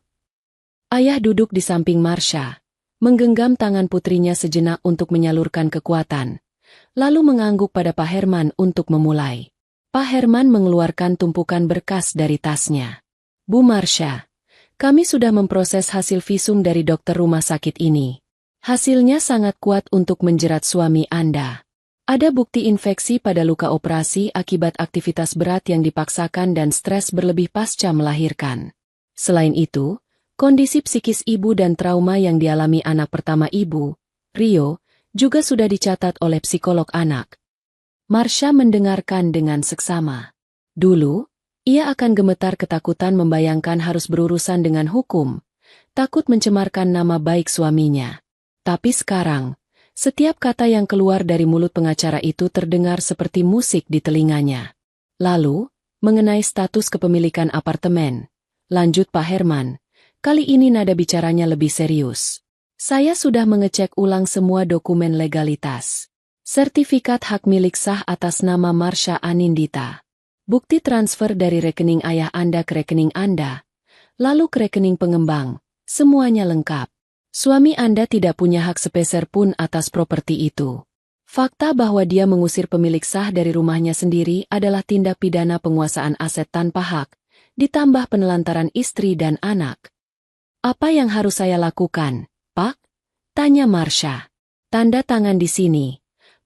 Ayah duduk di samping Marsha, menggenggam tangan putrinya sejenak untuk menyalurkan kekuatan, lalu mengangguk pada Pak Herman untuk memulai. Pak Herman mengeluarkan tumpukan berkas dari tasnya. Bu Marsha, kami sudah memproses hasil visum dari dokter rumah sakit ini. Hasilnya sangat kuat untuk menjerat suami Anda. Ada bukti infeksi pada luka operasi akibat aktivitas berat yang dipaksakan dan stres berlebih pasca melahirkan. Selain itu, kondisi psikis ibu dan trauma yang dialami anak pertama ibu, Rio, juga sudah dicatat oleh psikolog anak. Marsha mendengarkan dengan seksama. Dulu, ia akan gemetar ketakutan membayangkan harus berurusan dengan hukum, takut mencemarkan nama baik suaminya. Tapi sekarang, setiap kata yang keluar dari mulut pengacara itu terdengar seperti musik di telinganya. Lalu, mengenai status kepemilikan apartemen, lanjut Pak Herman, kali ini nada bicaranya lebih serius. Saya sudah mengecek ulang semua dokumen legalitas. Sertifikat hak milik sah atas nama Marsha Anindita. Bukti transfer dari rekening ayah Anda ke rekening Anda, lalu ke rekening pengembang, semuanya lengkap. Suami Anda tidak punya hak sepeser pun atas properti itu. Fakta bahwa dia mengusir pemilik sah dari rumahnya sendiri adalah tindak pidana penguasaan aset tanpa hak, ditambah penelantaran istri dan anak. Apa yang harus saya lakukan, Pak? Tanya Marsha. Tanda tangan di sini.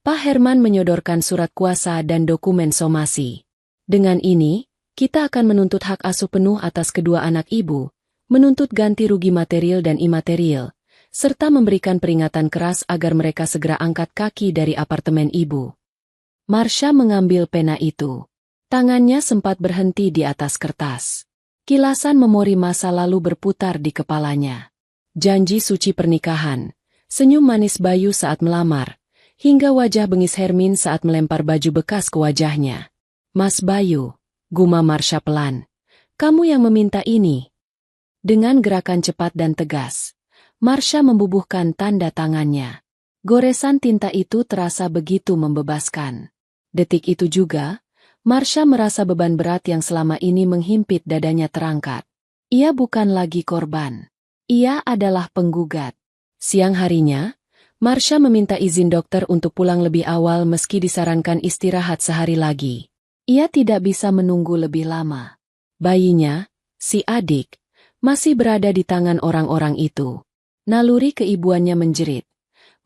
Pak Herman menyodorkan surat kuasa dan dokumen somasi. Dengan ini, kita akan menuntut hak asuh penuh atas kedua anak ibu, menuntut ganti rugi material dan imaterial, serta memberikan peringatan keras agar mereka segera angkat kaki dari apartemen ibu. Marsha mengambil pena itu. Tangannya sempat berhenti di atas kertas. Kilasan memori masa lalu berputar di kepalanya. Janji suci pernikahan, senyum manis Bayu saat melamar, hingga wajah bengis Hermin saat melempar baju bekas ke wajahnya. Mas Bayu, gumam Marsha pelan. Kamu yang meminta ini. Dengan gerakan cepat dan tegas, Marsha membubuhkan tanda tangannya. Goresan tinta itu terasa begitu membebaskan. Detik itu juga, Marsha merasa beban berat yang selama ini menghimpit dadanya terangkat. Ia bukan lagi korban. Ia adalah penggugat. Siang harinya, Marsha meminta izin dokter untuk pulang lebih awal meski disarankan istirahat sehari lagi. Ia tidak bisa menunggu lebih lama. Bayinya, si adik, masih berada di tangan orang-orang itu. Naluri keibuannya menjerit,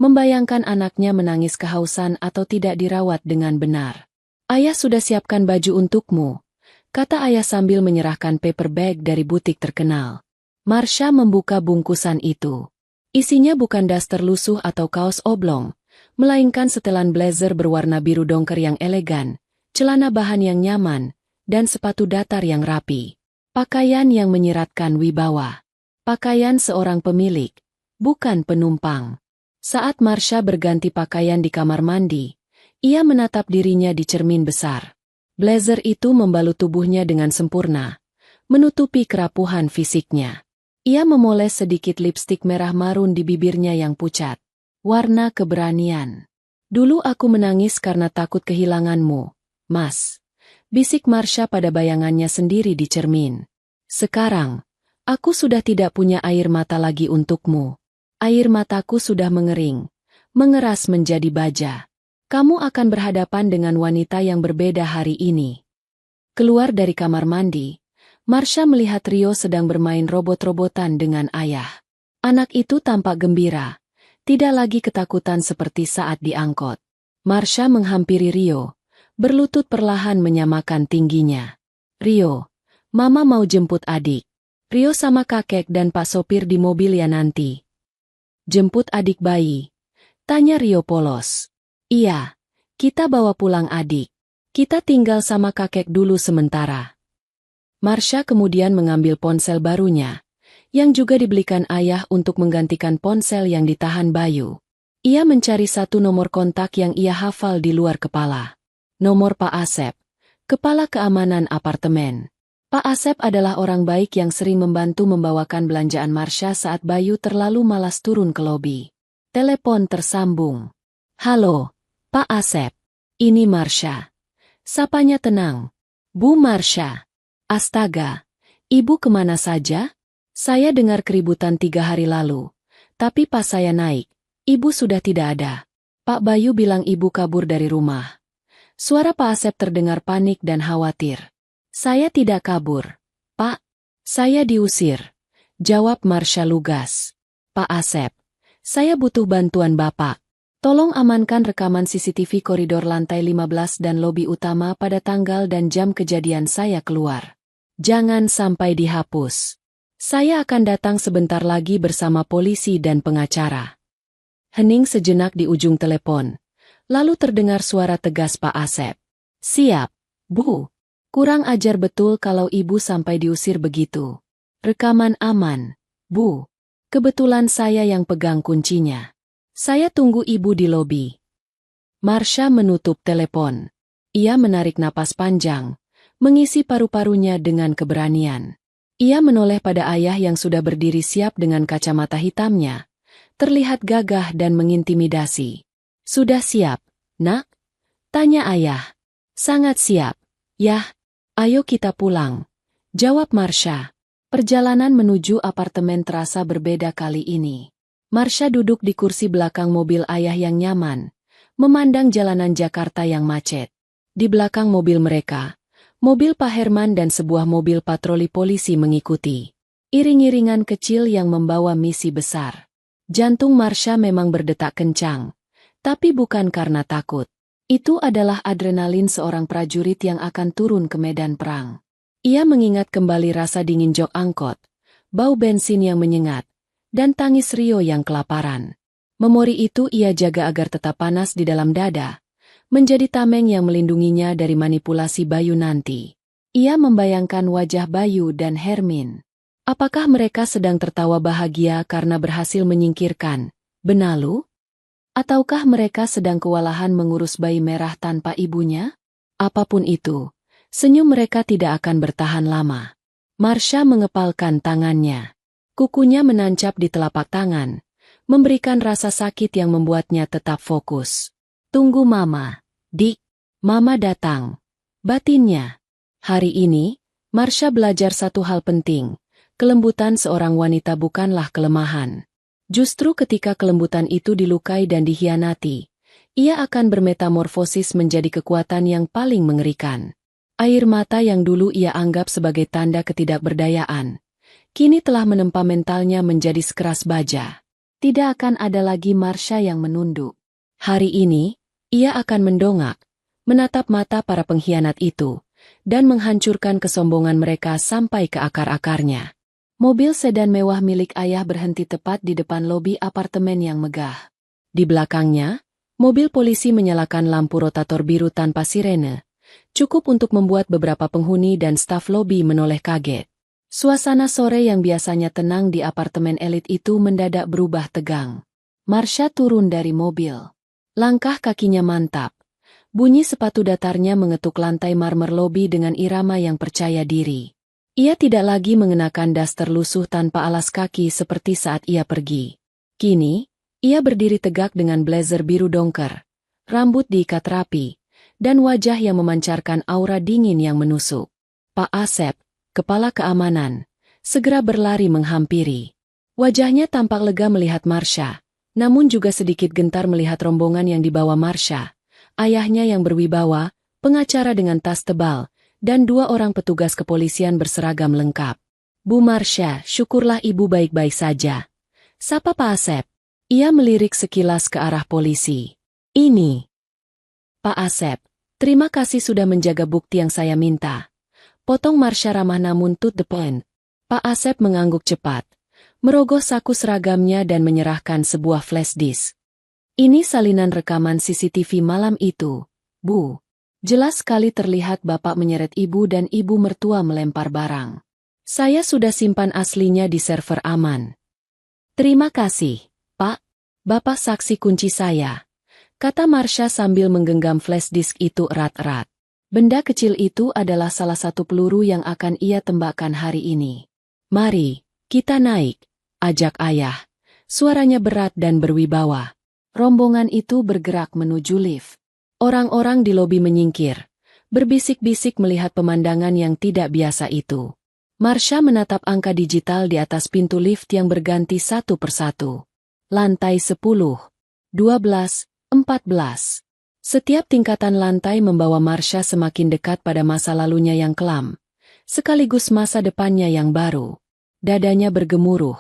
membayangkan anaknya menangis kehausan atau tidak dirawat dengan benar. Ayah sudah siapkan baju untukmu, kata ayah sambil menyerahkan paper bag dari butik terkenal. Marsha membuka bungkusan itu. Isinya bukan daster lusuh atau kaos oblong, melainkan setelan blazer berwarna biru dongker yang elegan, celana bahan yang nyaman, dan sepatu datar yang rapi. Pakaian yang menyiratkan wibawa. Pakaian seorang pemilik, bukan penumpang. Saat Marsha berganti pakaian di kamar mandi, ia menatap dirinya di cermin besar. Blazer itu membalut tubuhnya dengan sempurna, menutupi kerapuhan fisiknya. Ia memoles sedikit lipstik merah marun di bibirnya yang pucat. Warna keberanian. Dulu aku menangis karena takut kehilanganmu, Mas. Bisik Marsha pada bayangannya sendiri di cermin. Sekarang, aku sudah tidak punya air mata lagi untukmu. Air mataku sudah mengering, mengeras menjadi baja. Kamu akan berhadapan dengan wanita yang berbeda hari ini. Keluar dari kamar mandi, Marsha melihat Rio sedang bermain robot-robotan dengan ayah. Anak itu tampak gembira, tidak lagi ketakutan seperti saat diangkut. Marsha menghampiri Rio, berlutut perlahan menyamakan tingginya. Rio, Mama mau jemput adik. Rio sama kakek dan Pak sopir di mobil ya nanti. Jemput adik bayi? Tanya Rio polos. Iya, kita bawa pulang adik. Kita tinggal sama kakek dulu sementara. Marsha kemudian mengambil ponsel barunya, yang juga dibelikan ayah untuk menggantikan ponsel yang ditahan Bayu. Ia mencari satu nomor kontak yang ia hafal di luar kepala. Nomor Pak Asep, kepala keamanan apartemen. Pak Asep adalah orang baik yang sering membantu membawakan belanjaan Marsha saat Bayu terlalu malas turun ke lobi. Telepon tersambung. Halo, Pak Asep. Ini Marsha. Sapanya tenang. Bu Marsha. Astaga, Ibu kemana saja? Saya dengar keributan 3 hari lalu. Tapi pas saya naik, ibu sudah tidak ada. Pak Bayu bilang ibu kabur dari rumah. Suara Pak Asep terdengar panik dan khawatir. Saya tidak kabur, Pak. Saya diusir. Jawab Marsha lugas. Pak Asep, saya butuh bantuan Bapak. Tolong amankan rekaman CCTV koridor lantai 15 dan lobi utama pada tanggal dan jam kejadian saya keluar. Jangan sampai dihapus. Saya akan datang sebentar lagi bersama polisi dan pengacara. Hening sejenak di ujung telepon. Lalu terdengar suara tegas Pak Asep. Siap, Bu. Kurang ajar betul kalau ibu sampai diusir begitu. Rekaman aman, Bu. Kebetulan saya yang pegang kuncinya. Saya tunggu ibu di lobi. Marsha menutup telepon. Ia menarik napas panjang, mengisi paru-parunya dengan keberanian. Ia menoleh pada ayah yang sudah berdiri siap dengan kacamata hitamnya. Terlihat gagah dan mengintimidasi. Sudah siap, Nak? Tanya ayah. Sangat siap. Yah, ayo kita pulang. Jawab Marsha. Perjalanan menuju apartemen terasa berbeda kali ini. Marsha duduk di kursi belakang mobil ayah yang nyaman, memandang jalanan Jakarta yang macet. Di belakang mobil mereka, mobil Pak Herman dan sebuah mobil patroli polisi mengikuti. Iring-iringan kecil yang membawa misi besar. Jantung Marsha memang berdetak kencang, tapi bukan karena takut. Itu adalah adrenalin seorang prajurit yang akan turun ke medan perang. Ia mengingat kembali rasa dingin jok angkot, bau bensin yang menyengat, dan tangis Rio yang kelaparan. Memori itu ia jaga agar tetap panas di dalam dada, menjadi tameng yang melindunginya dari manipulasi Bayu nanti. Ia membayangkan wajah Bayu dan Hermin. Apakah mereka sedang tertawa bahagia karena berhasil menyingkirkan Benalu? Ataukah mereka sedang kewalahan mengurus bayi merah tanpa ibunya? Apapun itu, senyum mereka tidak akan bertahan lama. Marsha mengepalkan tangannya. Kukunya menancap di telapak tangan, memberikan rasa sakit yang membuatnya tetap fokus. Tunggu Mama, Dik. Mama datang. Batinnya. Hari ini, Marsha belajar satu hal penting. Kelembutan seorang wanita bukanlah kelemahan. Justru ketika kelembutan itu dilukai dan dikhianati, ia akan bermetamorfosis menjadi kekuatan yang paling mengerikan. Air mata yang dulu ia anggap sebagai tanda ketidakberdayaan, kini telah menempa mentalnya menjadi sekeras baja. Tidak akan ada lagi Marsha yang menunduk. Hari ini, ia akan mendongak, menatap mata para pengkhianat itu, dan menghancurkan kesombongan mereka sampai ke akar-akarnya. Mobil sedan mewah milik ayah berhenti tepat di depan lobi apartemen yang megah. Di belakangnya, mobil polisi menyalakan lampu rotator biru tanpa sirene, cukup untuk membuat beberapa penghuni dan staf lobi menoleh kaget. Suasana sore yang biasanya tenang di apartemen elit itu mendadak berubah tegang. Marsha turun dari mobil. Langkah kakinya mantap. Bunyi sepatu datarnya mengetuk lantai marmer lobi dengan irama yang percaya diri. Ia tidak lagi mengenakan daster lusuh tanpa alas kaki seperti saat ia pergi. Kini, ia berdiri tegak dengan blazer biru dongker, rambut diikat rapi, dan wajah yang memancarkan aura dingin yang menusuk. Pak Asep, kepala keamanan, segera berlari menghampiri. Wajahnya tampak lega melihat Marsha, namun juga sedikit gentar melihat rombongan yang dibawa Marsha, ayahnya yang berwibawa, pengacara dengan tas tebal, dan dua orang petugas kepolisian berseragam lengkap. Bu Marsha, syukurlah ibu baik-baik saja. Sapa Pak Asep. Ia melirik sekilas ke arah polisi. Ini. Pak Asep, terima kasih sudah menjaga bukti yang saya minta. Potong Marsha ramah namun to the point. Pak Asep mengangguk cepat, merogoh saku seragamnya dan menyerahkan sebuah flash disk. Ini salinan rekaman CCTV malam itu, Bu. Jelas sekali terlihat Bapak menyeret ibu dan ibu mertua melempar barang. Saya sudah simpan aslinya di server aman. Terima kasih, Pak. Bapak saksi kunci saya, kata Marsha sambil menggenggam flash disk itu erat-erat. Benda kecil itu adalah salah satu peluru yang akan ia tembakkan hari ini. Mari, kita naik, ajak ayah. Suaranya berat dan berwibawa. Rombongan itu bergerak menuju lift. Orang-orang di lobi menyingkir, berbisik-bisik melihat pemandangan yang tidak biasa itu. Marsha menatap angka digital di atas pintu lift yang berganti satu persatu. lantai 10, 12, 14. Setiap tingkatan lantai membawa Marsha semakin dekat pada masa lalunya yang kelam, sekaligus masa depannya yang baru. Dadanya bergemuruh,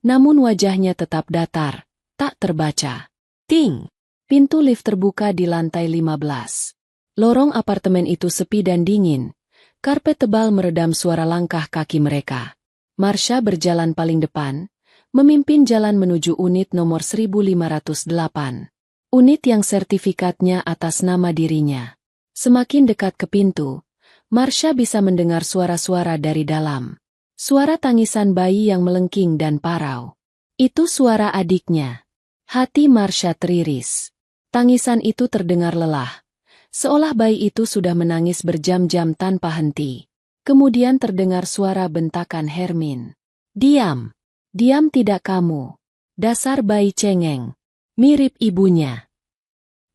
namun wajahnya tetap datar, tak terbaca. Ting! Pintu lift terbuka di lantai 15. Lorong apartemen itu sepi dan dingin. Karpet tebal meredam suara langkah kaki mereka. Marsha berjalan paling depan, memimpin jalan menuju unit nomor 1508. Unit yang sertifikatnya atas nama dirinya. Semakin dekat ke pintu, Marsha bisa mendengar suara-suara dari dalam. Suara tangisan bayi yang melengking dan parau. Itu suara adiknya. Hati Marsha teriris. Tangisan itu terdengar lelah. Seolah bayi itu sudah menangis berjam-jam tanpa henti. Kemudian terdengar suara bentakan Hermin. Diam! Diam tidak kamu. Dasar bayi cengeng. Mirip ibunya.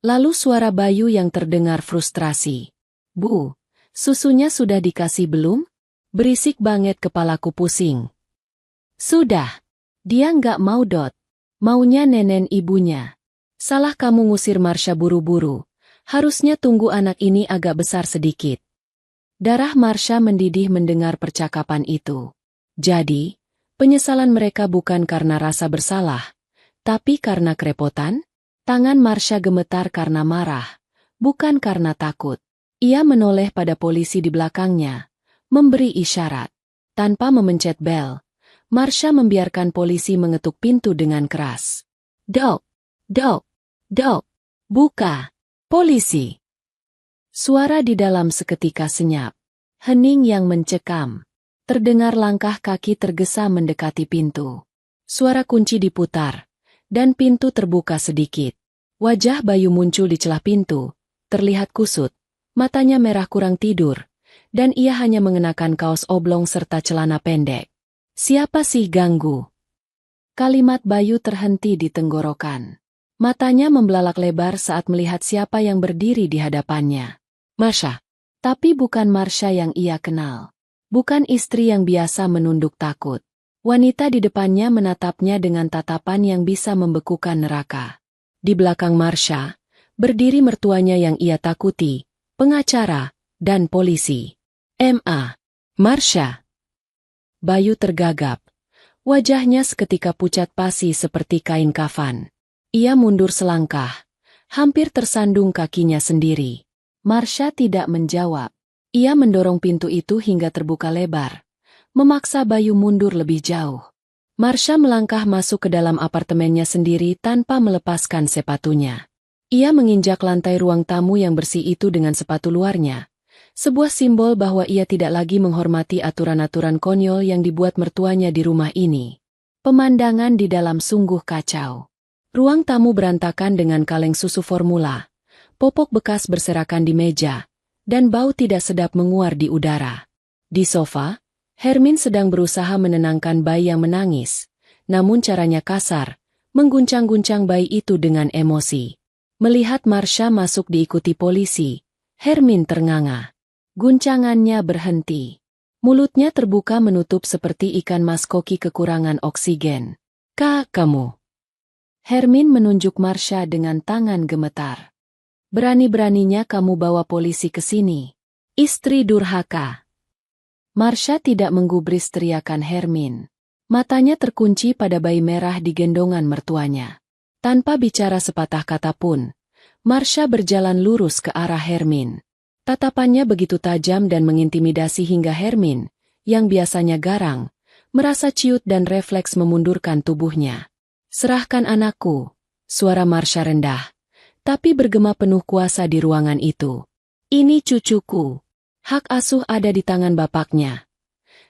Lalu suara Bayu yang terdengar frustrasi. Bu, susunya sudah dikasih belum? Berisik banget kepalaku pusing. Sudah. Dia nggak mau dot. Maunya nenen ibunya. Salah kamu ngusir Marsha buru-buru. Harusnya tunggu anak ini agak besar sedikit. Darah Marsha mendidih mendengar percakapan itu. Jadi, penyesalan mereka bukan karena rasa bersalah, tapi karena kerepotan? Tangan Marsha gemetar karena marah, bukan karena takut. Ia menoleh pada polisi di belakangnya, memberi isyarat. Tanpa memencet bel, Marsha membiarkan polisi mengetuk pintu dengan keras. Dok, dok, dok, buka, polisi. Suara di dalam seketika senyap. Hening yang mencekam. Terdengar langkah kaki tergesa mendekati pintu. Suara kunci diputar, dan pintu terbuka sedikit. Wajah Bayu muncul di celah pintu, terlihat kusut, matanya merah kurang tidur, dan ia hanya mengenakan kaos oblong serta celana pendek. Siapa sih ganggu? Kalimat Bayu terhenti di tenggorokan. Matanya membelalak lebar saat melihat siapa yang berdiri di hadapannya. Marsha. Tapi bukan Marsha yang ia kenal. Bukan istri yang biasa menunduk takut. Wanita di depannya menatapnya dengan tatapan yang bisa membekukan neraka. Di belakang Marsha, berdiri mertuanya yang ia takuti, pengacara, dan polisi. Ma. Marsha. Bayu tergagap. Wajahnya seketika pucat pasi seperti kain kafan. Ia mundur selangkah, hampir tersandung kakinya sendiri. Marsha tidak menjawab. Ia mendorong pintu itu hingga terbuka lebar, memaksa Bayu mundur lebih jauh. Marsha melangkah masuk ke dalam apartemennya sendiri tanpa melepaskan sepatunya. Ia menginjak lantai ruang tamu yang bersih itu dengan sepatu luarnya, sebuah simbol bahwa ia tidak lagi menghormati aturan-aturan konyol yang dibuat mertuanya di rumah ini. Pemandangan di dalam sungguh kacau. Ruang tamu berantakan dengan kaleng susu formula, popok bekas berserakan di meja, dan bau tidak sedap menguar di udara. Di sofa, Hermin sedang berusaha menenangkan bayi yang menangis, namun caranya kasar, mengguncang-guncang bayi itu dengan emosi. Melihat Marsha masuk diikuti polisi, Hermin ternganga. Guncangannya berhenti. Mulutnya terbuka menutup seperti ikan mas koki kekurangan oksigen. Kamu. Hermin menunjuk Marsha dengan tangan gemetar. Berani-beraninya kamu bawa polisi ke sini. Istri durhaka. Marsha tidak menggubris teriakan Hermin. Matanya terkunci pada bayi merah di gendongan mertuanya. Tanpa bicara sepatah kata pun, Marsha berjalan lurus ke arah Hermin. Tatapannya begitu tajam dan mengintimidasi hingga Hermin, yang biasanya garang, merasa ciut dan refleks memundurkan tubuhnya. Serahkan anakku, suara Marsha rendah, tapi bergema penuh kuasa di ruangan itu. Ini cucuku. Hak asuh ada di tangan bapaknya.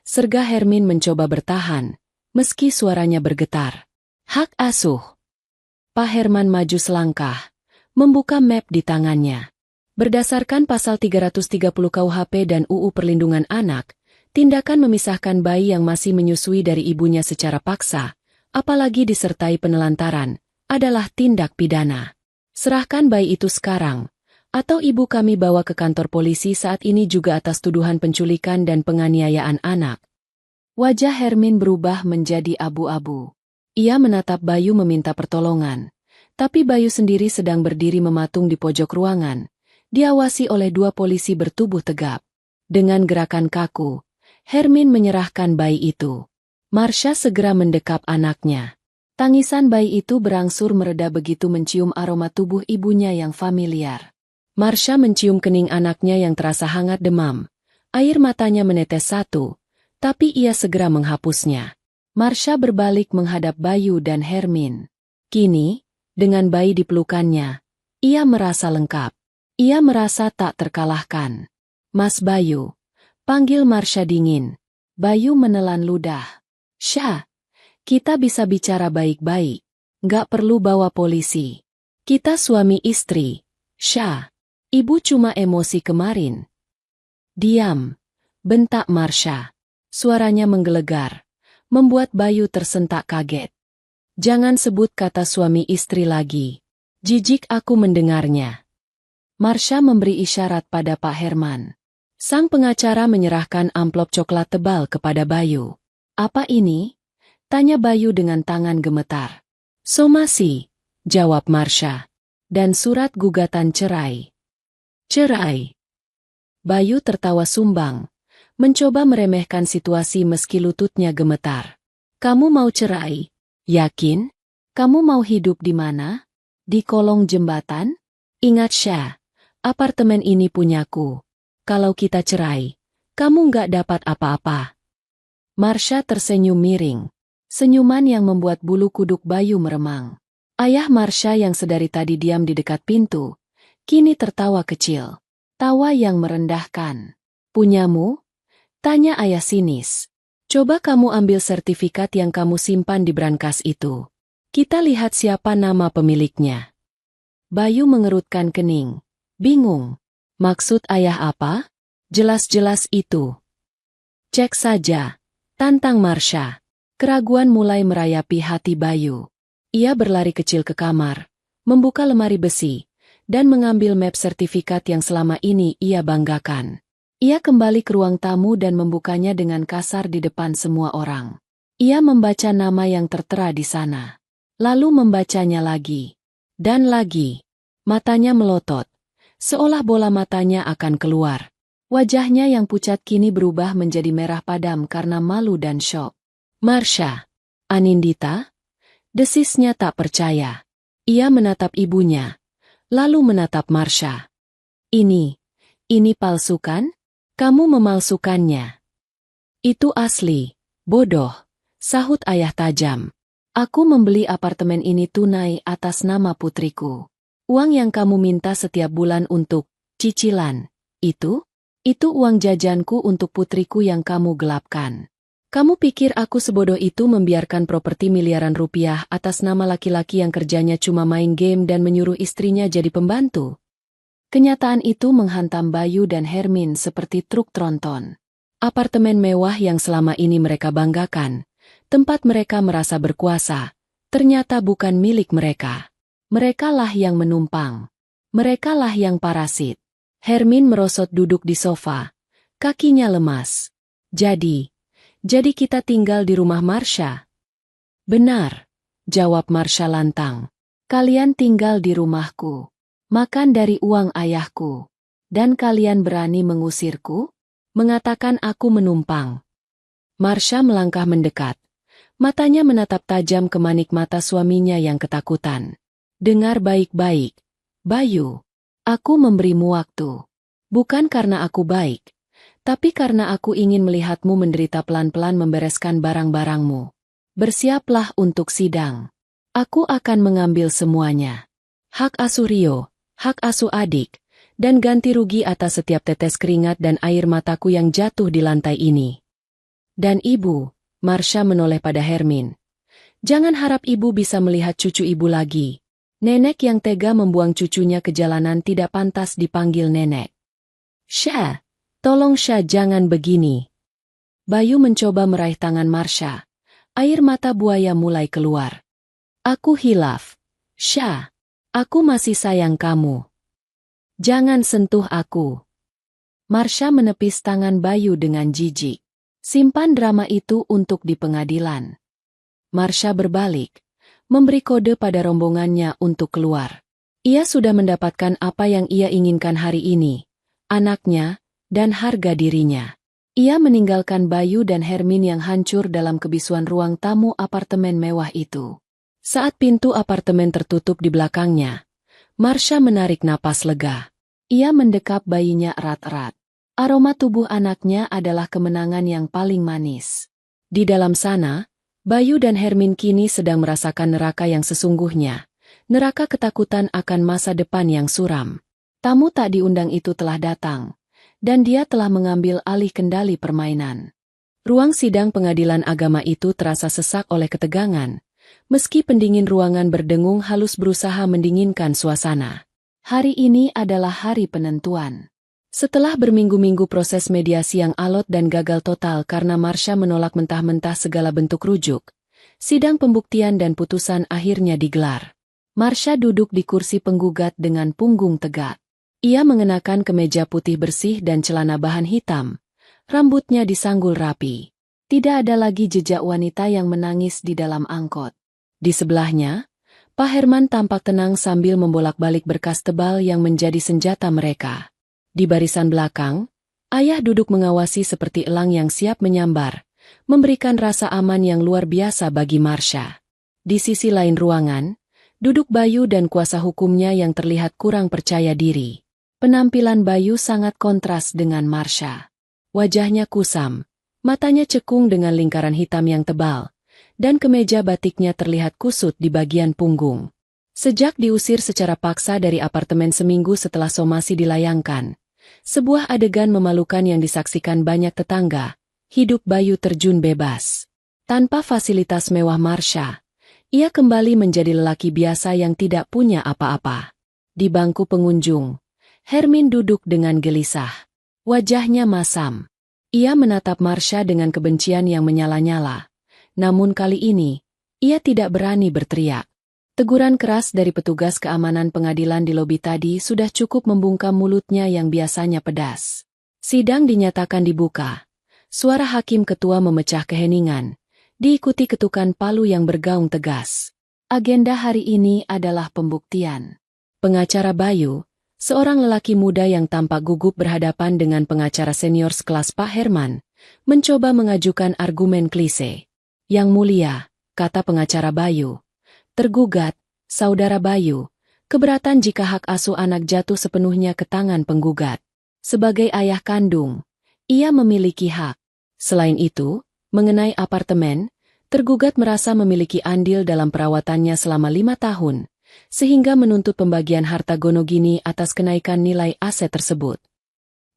Serga Hermin mencoba bertahan, meski suaranya bergetar. Hak asuh. Pak Herman maju selangkah, membuka map di tangannya. Berdasarkan pasal 330 KUHP dan UU Perlindungan Anak, tindakan memisahkan bayi yang masih menyusui dari ibunya secara paksa, apalagi disertai penelantaran, adalah tindak pidana. Serahkan bayi itu sekarang, atau ibu kami bawa ke kantor polisi saat ini juga atas tuduhan penculikan dan penganiayaan anak. Wajah Hermin berubah menjadi abu-abu. Ia menatap Bayu meminta pertolongan. Tapi Bayu sendiri sedang berdiri mematung di pojok ruangan, diawasi oleh 2 polisi bertubuh tegap. Dengan gerakan kaku, Hermin menyerahkan bayi itu. Marsha segera mendekap anaknya. Tangisan bayi itu berangsur mereda begitu mencium aroma tubuh ibunya yang familiar. Marsha mencium kening anaknya yang terasa hangat demam. Air matanya menetes satu, tapi ia segera menghapusnya. Marsha berbalik menghadap Bayu dan Hermin. Kini, dengan bayi di pelukannya, ia merasa lengkap. Ia merasa tak terkalahkan. Mas Bayu, panggil Marsha dingin. Bayu menelan ludah. Syah, kita bisa bicara baik-baik. Nggak perlu bawa polisi. Kita suami istri. Syah, ibu cuma emosi kemarin. Diam, bentak Marsha. Suaranya menggelegar, membuat Bayu tersentak kaget. Jangan sebut kata suami istri lagi. Jijik aku mendengarnya. Marsha memberi isyarat pada Pak Herman. Sang pengacara menyerahkan amplop coklat tebal kepada Bayu. Apa ini? Tanya Bayu dengan tangan gemetar. Somasi, jawab Marsha. Dan surat gugatan cerai. Cerai. Bayu tertawa sumbang, mencoba meremehkan situasi meski lututnya gemetar. Kamu mau cerai? Yakin? Kamu mau hidup di mana? Di kolong jembatan? Ingat Syah, apartemen ini punyaku. Kalau kita cerai, kamu nggak dapat apa-apa. Marsha tersenyum miring. Senyuman yang membuat bulu kuduk Bayu meremang. Ayah Marsha yang sedari tadi diam di dekat pintu, kini tertawa kecil. Tawa yang merendahkan. Punyamu? Tanya ayah sinis. Coba kamu ambil sertifikat yang kamu simpan di brankas itu. Kita lihat siapa nama pemiliknya. Bayu mengerutkan kening. Bingung. Maksud ayah apa? Jelas-jelas itu. Cek saja. Tantang Marsha. Keraguan mulai merayapi hati Bayu. Ia berlari kecil ke kamar, membuka lemari besi, dan mengambil map sertifikat yang selama ini ia banggakan. Ia kembali ke ruang tamu dan membukanya dengan kasar di depan semua orang. Ia membaca nama yang tertera di sana. Lalu membacanya lagi. Dan lagi. Matanya melotot. Seolah bola matanya akan keluar. Wajahnya yang pucat kini berubah menjadi merah padam karena malu dan syok. Marsha. Anindita? Desisnya tak percaya. Ia menatap ibunya. Lalu menatap Marsha. Ini palsu kan? Kamu memalsukannya. Itu asli, bodoh, sahut ayah tajam. Aku membeli apartemen ini tunai atas nama putriku. Uang yang kamu minta setiap bulan untuk cicilan, itu uang jajanku untuk putriku yang kamu gelapkan. Kamu pikir aku sebodoh itu membiarkan properti miliaran rupiah atas nama laki-laki yang kerjanya cuma main game dan menyuruh istrinya jadi pembantu? Kenyataan itu menghantam Bayu dan Hermin seperti truk tronton. Apartemen mewah yang selama ini mereka banggakan, tempat mereka merasa berkuasa, ternyata bukan milik mereka. Merekalah yang menumpang. Merekalah yang parasit. Hermin merosot duduk di sofa. Kakinya lemas. Jadi kita tinggal di rumah Marsha? Benar, jawab Marsha lantang. Kalian tinggal di rumahku. Makan dari uang ayahku. Dan kalian berani mengusirku? Mengatakan aku menumpang. Marsha melangkah mendekat. Matanya menatap tajam ke manik mata suaminya yang ketakutan. Dengar baik-baik. Bayu, aku memberimu waktu. Bukan karena aku baik, tapi karena aku ingin melihatmu menderita pelan-pelan membereskan barang-barangmu. Bersiaplah untuk sidang. Aku akan mengambil semuanya. Hak asuh Rio, hak asuh adik, dan ganti rugi atas setiap tetes keringat dan air mataku yang jatuh di lantai ini. Dan ibu, Marsha menoleh pada Hermin. Jangan harap ibu bisa melihat cucu ibu lagi. Nenek yang tega membuang cucunya ke jalanan tidak pantas dipanggil nenek. Syah, tolong Syah jangan begini. Bayu mencoba meraih tangan Marsha. Air mata buaya mulai keluar. Aku hilaf. Syah, aku masih sayang kamu. Jangan sentuh aku. Marsha menepis tangan Bayu dengan jijik. Simpan drama itu untuk di pengadilan. Marsha berbalik, memberi kode pada rombongannya untuk keluar. Ia sudah mendapatkan apa yang ia inginkan hari ini, anaknya, dan harga dirinya. Ia meninggalkan Bayu dan Hermin yang hancur dalam kebisuan ruang tamu apartemen mewah itu. Saat pintu apartemen tertutup di belakangnya, Marsha menarik napas lega. Ia mendekap bayinya erat-erat. Aroma tubuh anaknya adalah kemenangan yang paling manis. Di dalam sana, Bayu dan Hermin kini sedang merasakan neraka yang sesungguhnya. Neraka ketakutan akan masa depan yang suram. Tamu tak diundang itu telah datang, dan dia telah mengambil alih kendali permainan. Ruang sidang pengadilan agama itu terasa sesak oleh ketegangan, meski pendingin ruangan berdengung halus berusaha mendinginkan suasana. Hari ini adalah hari penentuan. Setelah berminggu-minggu proses mediasi yang alot dan gagal total karena Marsha menolak mentah-mentah segala bentuk rujuk, sidang pembuktian dan putusan akhirnya digelar. Marsha duduk di kursi penggugat dengan punggung tegak. Ia mengenakan kemeja putih bersih dan celana bahan hitam. Rambutnya disanggul rapi. Tidak ada lagi jejak wanita yang menangis di dalam angkot. Di sebelahnya, Pak Herman tampak tenang sambil membolak-balik berkas tebal yang menjadi senjata mereka. Di barisan belakang, ayah duduk mengawasi seperti elang yang siap menyambar, memberikan rasa aman yang luar biasa bagi Marsha. Di sisi lain ruangan, duduk Bayu dan kuasa hukumnya yang terlihat kurang percaya diri. Penampilan Bayu sangat kontras dengan Marsha. Wajahnya kusam, matanya cekung dengan lingkaran hitam yang tebal, dan kemeja batiknya terlihat kusut di bagian punggung. Sejak diusir secara paksa dari apartemen seminggu setelah somasi dilayangkan, sebuah adegan memalukan yang disaksikan banyak tetangga, hidup Bayu terjun bebas. Tanpa fasilitas mewah Marsha, ia kembali menjadi lelaki biasa yang tidak punya apa-apa. Di bangku pengunjung, Hermin duduk dengan gelisah. Wajahnya masam. Ia menatap Marsha dengan kebencian yang menyala-nyala. Namun kali ini, ia tidak berani berteriak. Teguran keras dari petugas keamanan pengadilan di lobi tadi sudah cukup membungkam mulutnya yang biasanya pedas. Sidang dinyatakan dibuka. Suara hakim ketua memecah keheningan, diikuti ketukan palu yang bergaung tegas. Agenda hari ini adalah pembuktian. Pengacara Bayu, seorang lelaki muda yang tampak gugup berhadapan dengan pengacara senior sekelas Pak Herman, mencoba mengajukan argumen klise. Yang mulia, kata pengacara Bayu. Tergugat, saudara Bayu, keberatan jika hak asuh anak jatuh sepenuhnya ke tangan penggugat. Sebagai ayah kandung, ia memiliki hak. Selain itu, mengenai apartemen, tergugat merasa memiliki andil dalam perawatannya selama 5 tahun, sehingga menuntut pembagian harta gonogini atas kenaikan nilai aset tersebut.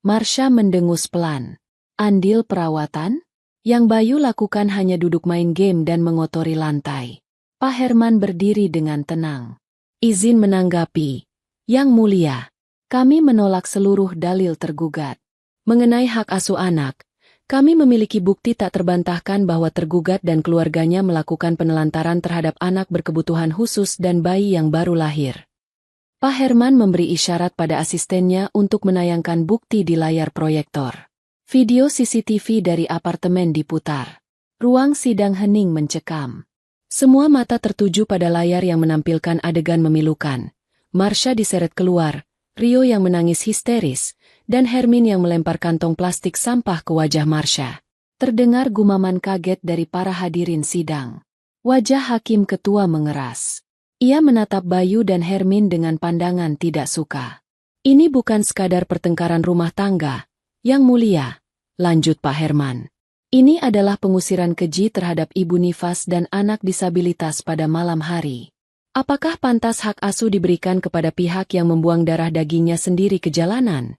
Marsha mendengus pelan. Andil perawatan? Yang Bayu lakukan hanya duduk main game dan mengotori lantai. Pak Herman berdiri dengan tenang. Izin menanggapi. Yang mulia, kami menolak seluruh dalil tergugat. Mengenai hak asuh anak, kami memiliki bukti tak terbantahkan bahwa tergugat dan keluarganya melakukan penelantaran terhadap anak berkebutuhan khusus dan bayi yang baru lahir. Pak Herman memberi isyarat pada asistennya untuk menayangkan bukti di layar proyektor. Video CCTV dari apartemen diputar. Ruang sidang hening mencekam. Semua mata tertuju pada layar yang menampilkan adegan memilukan. Marsha diseret keluar, Rio yang menangis histeris, dan Hermin yang melempar kantong plastik sampah ke wajah Marsha. Terdengar gumaman kaget dari para hadirin sidang. Wajah hakim ketua mengeras. Ia menatap Bayu dan Hermin dengan pandangan tidak suka. Ini bukan sekadar pertengkaran rumah tangga, Yang mulia, lanjut Pak Herman. Ini adalah pengusiran keji terhadap Ibu Nifas dan anak disabilitas pada malam hari. Apakah pantas hak asuh diberikan kepada pihak yang membuang darah dagingnya sendiri ke jalanan?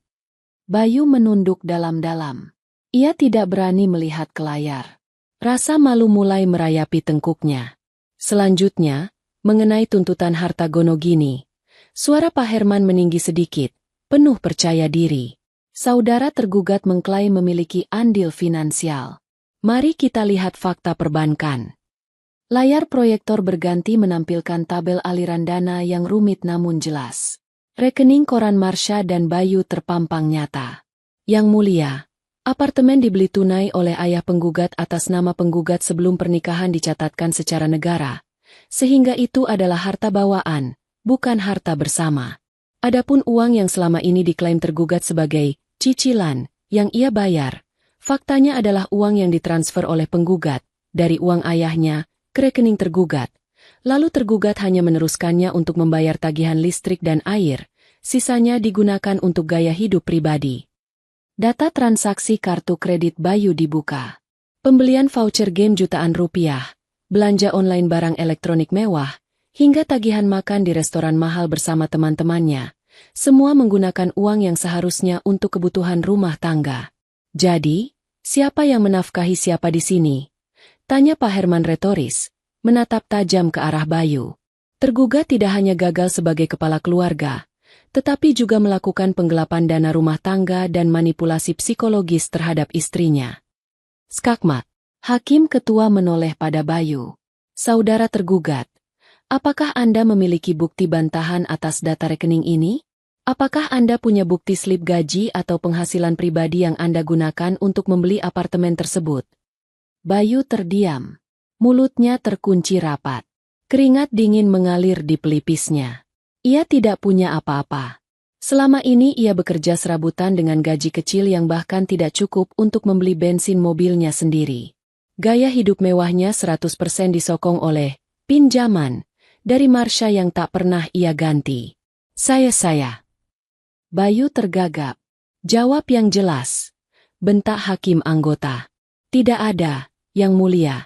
Bayu menunduk dalam-dalam. Ia tidak berani melihat ke layar. Rasa malu mulai merayapi tengkuknya. Selanjutnya, mengenai tuntutan harta gonogini, suara Pak Herman meninggi sedikit, penuh percaya diri. Saudara tergugat mengklaim memiliki andil finansial. Mari kita lihat fakta perbankan. Layar proyektor berganti menampilkan tabel aliran dana yang rumit namun jelas. Rekening koran Marsha dan Bayu terpampang nyata. Yang mulia, Apartemen dibeli tunai oleh ayah penggugat atas nama penggugat sebelum pernikahan dicatatkan secara negara, sehingga itu adalah harta bawaan, bukan harta bersama. Adapun uang yang selama ini diklaim tergugat sebagai cicilan yang ia bayar, faktanya adalah uang yang ditransfer oleh penggugat dari uang ayahnya ke rekening tergugat. Lalu tergugat hanya meneruskannya untuk membayar tagihan listrik dan air, sisanya digunakan untuk gaya hidup pribadi. Data transaksi kartu kredit Bayu dibuka. Pembelian voucher game jutaan rupiah, belanja online barang elektronik mewah, hingga tagihan makan di restoran mahal bersama teman-temannya. Semua menggunakan uang yang seharusnya untuk kebutuhan rumah tangga. Jadi, siapa yang menafkahi siapa di sini? Tanya Pak Herman retoris, menatap tajam ke arah Bayu. Tergugat tidak hanya gagal sebagai kepala keluarga, tetapi juga melakukan penggelapan dana rumah tangga dan manipulasi psikologis terhadap istrinya. Skakmat. Hakim ketua menoleh pada Bayu. Saudara tergugat, apakah Anda memiliki bukti bantahan atas data rekening ini? Apakah Anda punya bukti slip gaji atau penghasilan pribadi yang Anda gunakan untuk membeli apartemen tersebut? Bayu terdiam. Mulutnya terkunci rapat. Keringat dingin mengalir di pelipisnya. Ia tidak punya apa-apa. Selama ini ia bekerja serabutan dengan gaji kecil yang bahkan tidak cukup untuk membeli bensin mobilnya sendiri. Gaya hidup mewahnya 100% disokong oleh pinjaman dari Marsha yang tak pernah ia ganti. Saya. Bayu tergagap. Jawab yang jelas. Bentak hakim anggota. Tidak ada, Yang Mulia.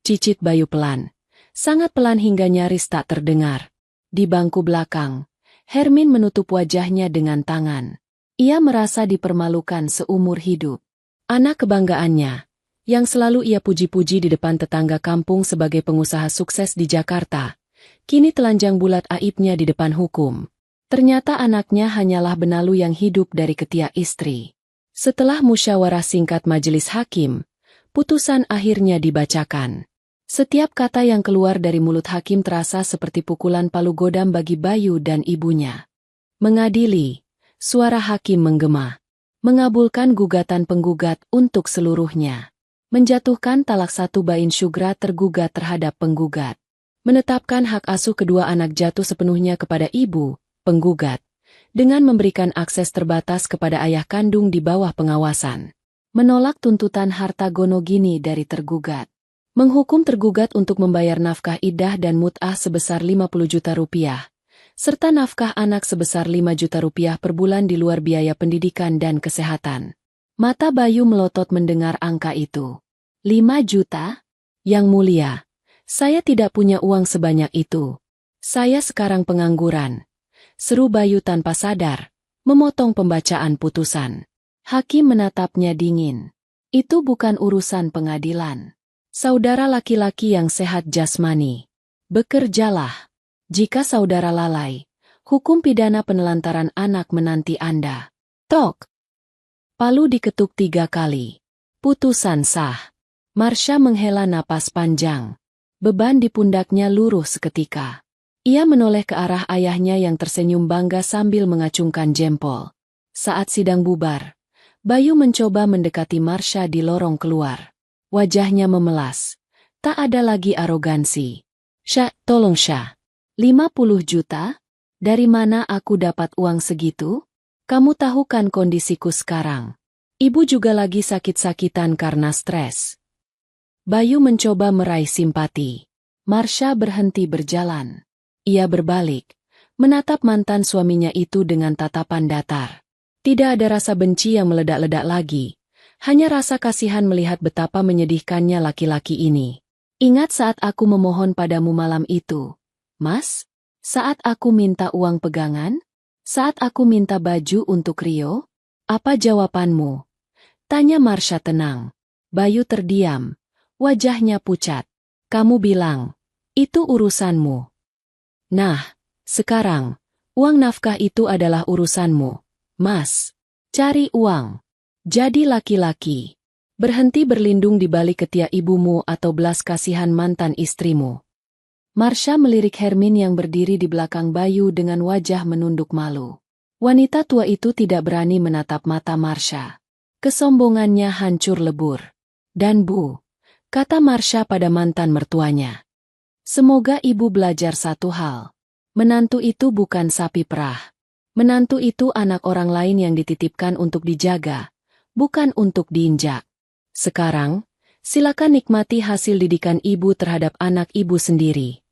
Cicit Bayu pelan. Sangat pelan hingga nyaris tak terdengar. Di bangku belakang, Hermin menutup wajahnya dengan tangan. Ia merasa dipermalukan seumur hidup. Anak kebanggaannya, yang selalu ia puji-puji di depan tetangga kampung sebagai pengusaha sukses di Jakarta, kini telanjang bulat aibnya di depan hukum. Ternyata anaknya hanyalah benalu yang hidup dari ketiak istri. Setelah musyawarah singkat majelis hakim, putusan akhirnya dibacakan. Setiap kata yang keluar dari mulut hakim terasa seperti pukulan palu godam bagi Bayu dan ibunya. Mengadili, suara hakim menggema. Mengabulkan gugatan penggugat untuk seluruhnya. Menjatuhkan talak 1 bain syugra tergugat terhadap penggugat. Menetapkan hak asuh kedua anak jatuh sepenuhnya kepada ibu, penggugat, dengan memberikan akses terbatas kepada ayah kandung di bawah pengawasan. Menolak tuntutan harta gono gini dari tergugat. Menghukum tergugat untuk membayar nafkah iddah dan mut'ah sebesar 50 juta rupiah, serta nafkah anak sebesar 5 juta rupiah per bulan di luar biaya pendidikan dan kesehatan. Mata Bayu melotot mendengar angka itu. 5 juta? Yang Mulia, saya tidak punya uang sebanyak itu. Saya sekarang pengangguran. Seru Bayu tanpa sadar, memotong pembacaan putusan. Hakim menatapnya dingin. Itu bukan urusan pengadilan. Saudara laki-laki yang sehat jasmani, bekerjalah. Jika saudara lalai, hukum pidana penelantaran anak menanti Anda. Tok. Palu diketuk 3 kali. Putusan sah. Marsha menghela napas panjang. Beban di pundaknya luruh seketika. Ia menoleh ke arah ayahnya yang tersenyum bangga sambil mengacungkan jempol. Saat sidang bubar, Bayu mencoba mendekati Marsha di lorong keluar. Wajahnya memelas. Tak ada lagi arogansi. Tolong Syah. 50 juta? Dari mana aku dapat uang segitu? Kamu tahu kan kondisiku sekarang. Ibu juga lagi sakit-sakitan karena stres. Bayu mencoba meraih simpati. Marsha berhenti berjalan. Ia berbalik, menatap mantan suaminya itu dengan tatapan datar. Tidak ada rasa benci yang meledak-ledak lagi. Hanya rasa kasihan melihat betapa menyedihkannya laki-laki ini. Ingat saat aku memohon padamu malam itu, Mas? Saat aku minta uang pegangan? Saat aku minta baju untuk Rio? Apa jawabanmu? Tanya Marsha tenang. Bayu terdiam. Wajahnya pucat. Kamu bilang, itu urusanmu. Nah, sekarang, uang nafkah itu adalah urusanmu, Mas. Cari uang. Jadi laki-laki. Berhenti berlindung di balik ketiak ibumu atau belas kasihan mantan istrimu. Marsha melirik Hermin yang berdiri di belakang Bayu dengan wajah menunduk malu. Wanita tua itu tidak berani menatap mata Marsha. Kesombongannya hancur lebur. Dan Bu, kata Marsha pada mantan mertuanya. Semoga ibu belajar satu hal. Menantu itu bukan sapi perah. Menantu itu anak orang lain yang dititipkan untuk dijaga, bukan untuk diinjak. Sekarang, silakan nikmati hasil didikan ibu terhadap anak ibu sendiri.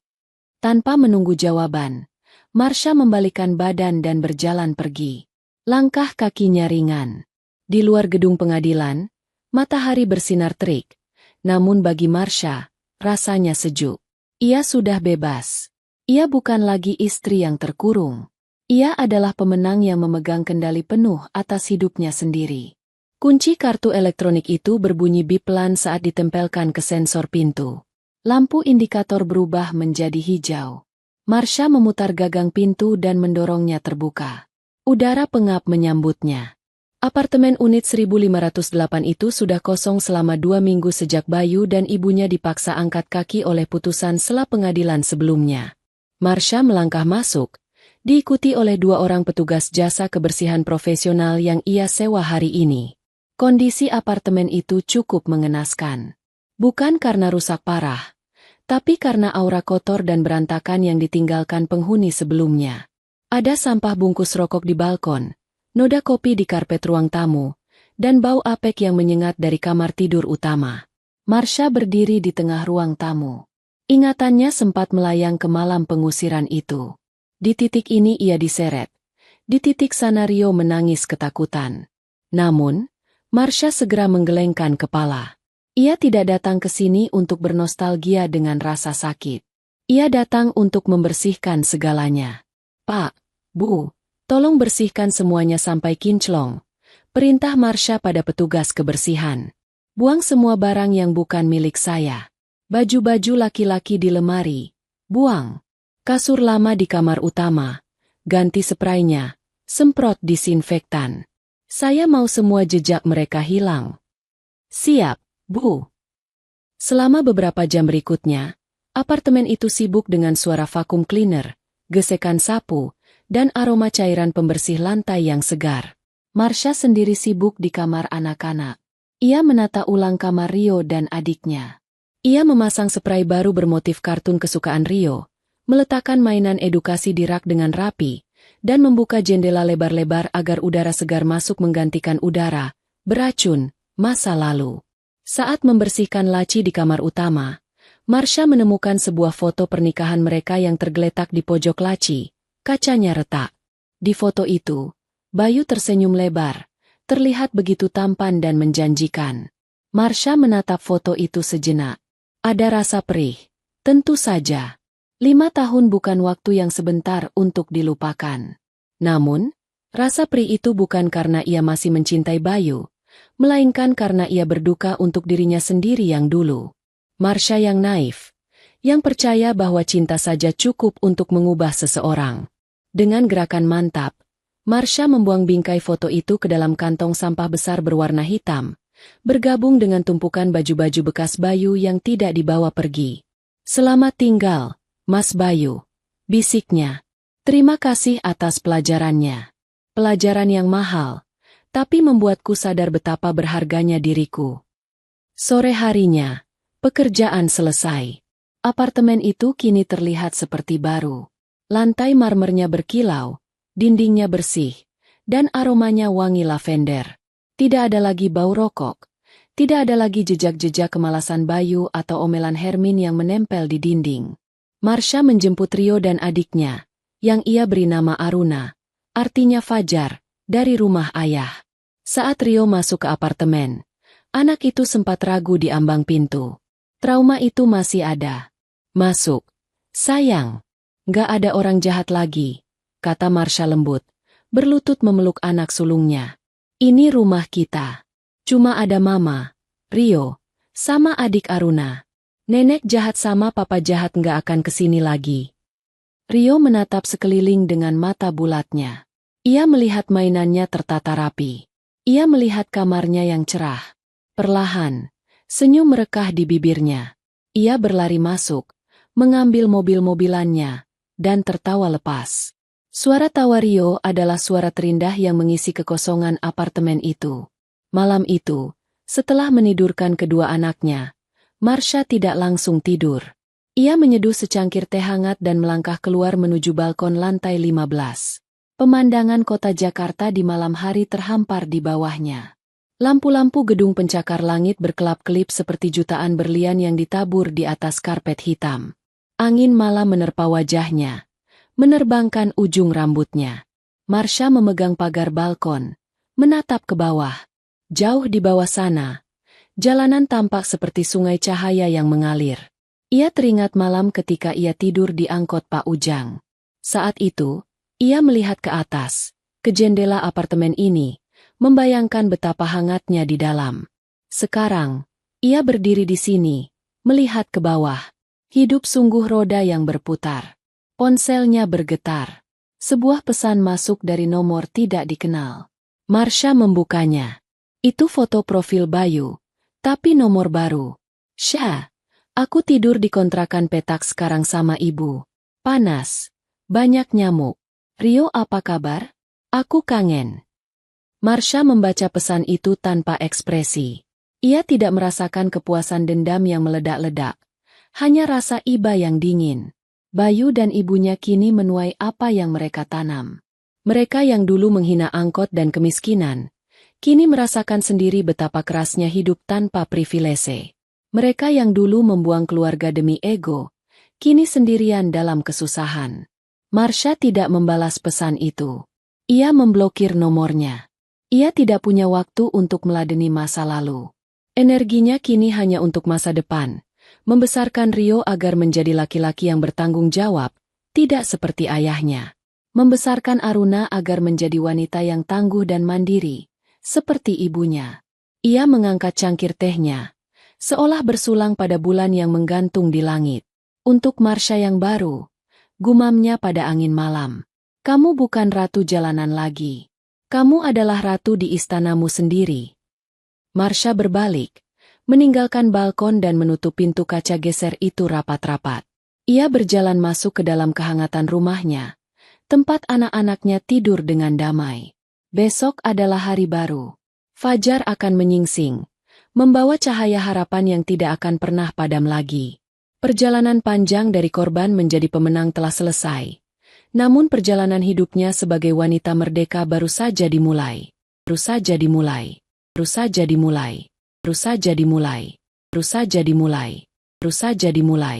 Tanpa menunggu jawaban, Marsha membalikan badan dan berjalan pergi. Langkah kakinya ringan. Di luar gedung pengadilan, matahari bersinar terik. Namun bagi Marsha, rasanya sejuk. Ia sudah bebas. Ia bukan lagi istri yang terkurung. Ia adalah pemenang yang memegang kendali penuh atas hidupnya sendiri. Kunci kartu elektronik itu berbunyi bip pelan saat ditempelkan ke sensor pintu. Lampu indikator berubah menjadi hijau. Marsha memutar gagang pintu dan mendorongnya terbuka. Udara pengap menyambutnya. Apartemen unit 1508 itu sudah kosong selama 2 minggu sejak Bayu dan ibunya dipaksa angkat kaki oleh putusan sela pengadilan sebelumnya. Marsha melangkah masuk, diikuti oleh 2 orang petugas jasa kebersihan profesional yang ia sewa hari ini. Kondisi apartemen itu cukup mengenaskan. Bukan karena rusak parah, tapi karena aura kotor dan berantakan yang ditinggalkan penghuni sebelumnya. Ada sampah bungkus rokok di balkon, noda kopi di karpet ruang tamu, dan bau apek yang menyengat dari kamar tidur utama. Marsha berdiri di tengah ruang tamu. Ingatannya sempat melayang ke malam pengusiran itu. Di titik ini ia diseret. Di titik sana Rio menangis ketakutan. Namun, Marsha segera menggelengkan kepala. Ia tidak datang ke sini untuk bernostalgia dengan rasa sakit. Ia datang untuk membersihkan segalanya. Pak, Bu, tolong bersihkan semuanya sampai kinclong. Perintah Marsha pada petugas kebersihan. Buang semua barang yang bukan milik saya. Baju-baju laki-laki di lemari. Buang. Kasur lama di kamar utama. Ganti spraynya. Semprot disinfektan. Saya mau semua jejak mereka hilang. Siap, Bu. Selama beberapa jam berikutnya, apartemen itu sibuk dengan suara vakum cleaner, gesekan sapu, dan aroma cairan pembersih lantai yang segar. Marsha sendiri sibuk di kamar anak-anak. Ia menata ulang kamar Rio dan adiknya. Ia memasang spray baru bermotif kartun kesukaan Rio, meletakkan mainan edukasi di rak dengan rapi, dan membuka jendela lebar-lebar agar udara segar masuk menggantikan udara beracun masa lalu. Saat membersihkan laci di kamar utama, Marsha menemukan sebuah foto pernikahan mereka yang tergeletak di pojok laci. Kacanya retak. Di foto itu, Bayu tersenyum lebar, terlihat begitu tampan dan menjanjikan. Marsha menatap foto itu sejenak. Ada rasa perih. Tentu saja. 5 tahun bukan waktu yang sebentar untuk dilupakan. Namun, rasa perih itu bukan karena ia masih mencintai Bayu, melainkan karena ia berduka untuk dirinya sendiri yang dulu. Marsha yang naif, yang percaya bahwa cinta saja cukup untuk mengubah seseorang. Dengan gerakan mantap, Marsha membuang bingkai foto itu ke dalam kantong sampah besar berwarna hitam, bergabung dengan tumpukan baju-baju bekas Bayu yang tidak dibawa pergi. Selamat tinggal, Mas Bayu, bisiknya. Terima kasih atas pelajarannya. Pelajaran yang mahal, tapi membuatku sadar betapa berharganya diriku. Sore harinya, pekerjaan selesai. Apartemen itu kini terlihat seperti baru. Lantai marmernya berkilau, dindingnya bersih, dan aromanya wangi lavender. Tidak ada lagi bau rokok, tidak ada lagi jejak-jejak kemalasan Bayu atau omelan Hermin yang menempel di dinding. Marsha menjemput Rio dan adiknya, yang ia beri nama Aruna, artinya Fajar, dari rumah ayah. Saat Rio masuk ke apartemen, anak itu sempat ragu di ambang pintu. Trauma itu masih ada. Masuk. Sayang. Gak ada orang jahat lagi, kata Marsha lembut, berlutut memeluk anak sulungnya. Ini rumah kita. Cuma ada Mama, Rio, sama adik Aruna. Nenek jahat sama papa jahat gak akan kesini lagi. Rio menatap sekeliling dengan mata bulatnya. Ia melihat mainannya tertata rapi. Ia melihat kamarnya yang cerah. Perlahan, senyum merekah di bibirnya. Ia berlari masuk, mengambil mobil-mobilannya, dan tertawa lepas. Suara tawa Rio adalah suara terindah yang mengisi kekosongan apartemen itu. Malam itu, setelah menidurkan kedua anaknya, Marsha tidak langsung tidur. Ia menyeduh secangkir teh hangat dan melangkah keluar menuju balkon lantai 15. Pemandangan kota Jakarta di malam hari terhampar di bawahnya. Lampu-lampu gedung pencakar langit berkelap-kelip seperti jutaan berlian yang ditabur di atas karpet hitam. Angin malam menerpa wajahnya, menerbangkan ujung rambutnya. Marsha memegang pagar balkon, menatap ke bawah. Jauh di bawah sana, jalanan tampak seperti sungai cahaya yang mengalir. Ia teringat malam ketika ia tidur di angkot Pak Ujang. Saat itu, ia melihat ke atas, ke jendela apartemen ini, membayangkan betapa hangatnya di dalam. Sekarang, ia berdiri di sini, melihat ke bawah. Hidup sungguh roda yang berputar. Ponselnya bergetar. Sebuah pesan masuk dari nomor tidak dikenal. Marsha membukanya. Itu foto profil Bayu, tapi nomor baru. Syah, aku tidur di kontrakan petak sekarang sama ibu. Panas, banyak nyamuk. Rio, apa kabar? Aku kangen. Marsha membaca pesan itu tanpa ekspresi. Ia tidak merasakan kepuasan dendam yang meledak-ledak. Hanya rasa iba yang dingin. Bayu dan ibunya kini menuai apa yang mereka tanam. Mereka yang dulu menghina angkot dan kemiskinan, kini merasakan sendiri betapa kerasnya hidup tanpa privilese. Mereka yang dulu membuang keluarga demi ego, kini sendirian dalam kesusahan. Marsha tidak membalas pesan itu. Ia memblokir nomornya. Ia tidak punya waktu untuk meladeni masa lalu. Energinya kini hanya untuk masa depan, membesarkan Rio agar menjadi laki-laki yang bertanggung jawab, tidak seperti ayahnya. Membesarkan Aruna agar menjadi wanita yang tangguh dan mandiri, seperti ibunya. Ia mengangkat cangkir tehnya, seolah bersulang pada bulan yang menggantung di langit. Untuk Marsha yang baru, gumamnya pada angin malam. Kamu bukan ratu jalanan lagi. Kamu adalah ratu di istanamu sendiri. Marsha berbalik, meninggalkan balkon dan menutup pintu kaca geser itu rapat-rapat. Ia berjalan masuk ke dalam kehangatan rumahnya, tempat anak-anaknya tidur dengan damai. Besok adalah hari baru. Fajar akan menyingsing, membawa cahaya harapan yang tidak akan pernah padam lagi. Perjalanan panjang dari korban menjadi pemenang telah selesai. Namun perjalanan hidupnya sebagai wanita merdeka baru saja dimulai. Baru saja dimulai. Baru saja dimulai. Baru saja dimulai. Baru saja dimulai. Baru saja dimulai.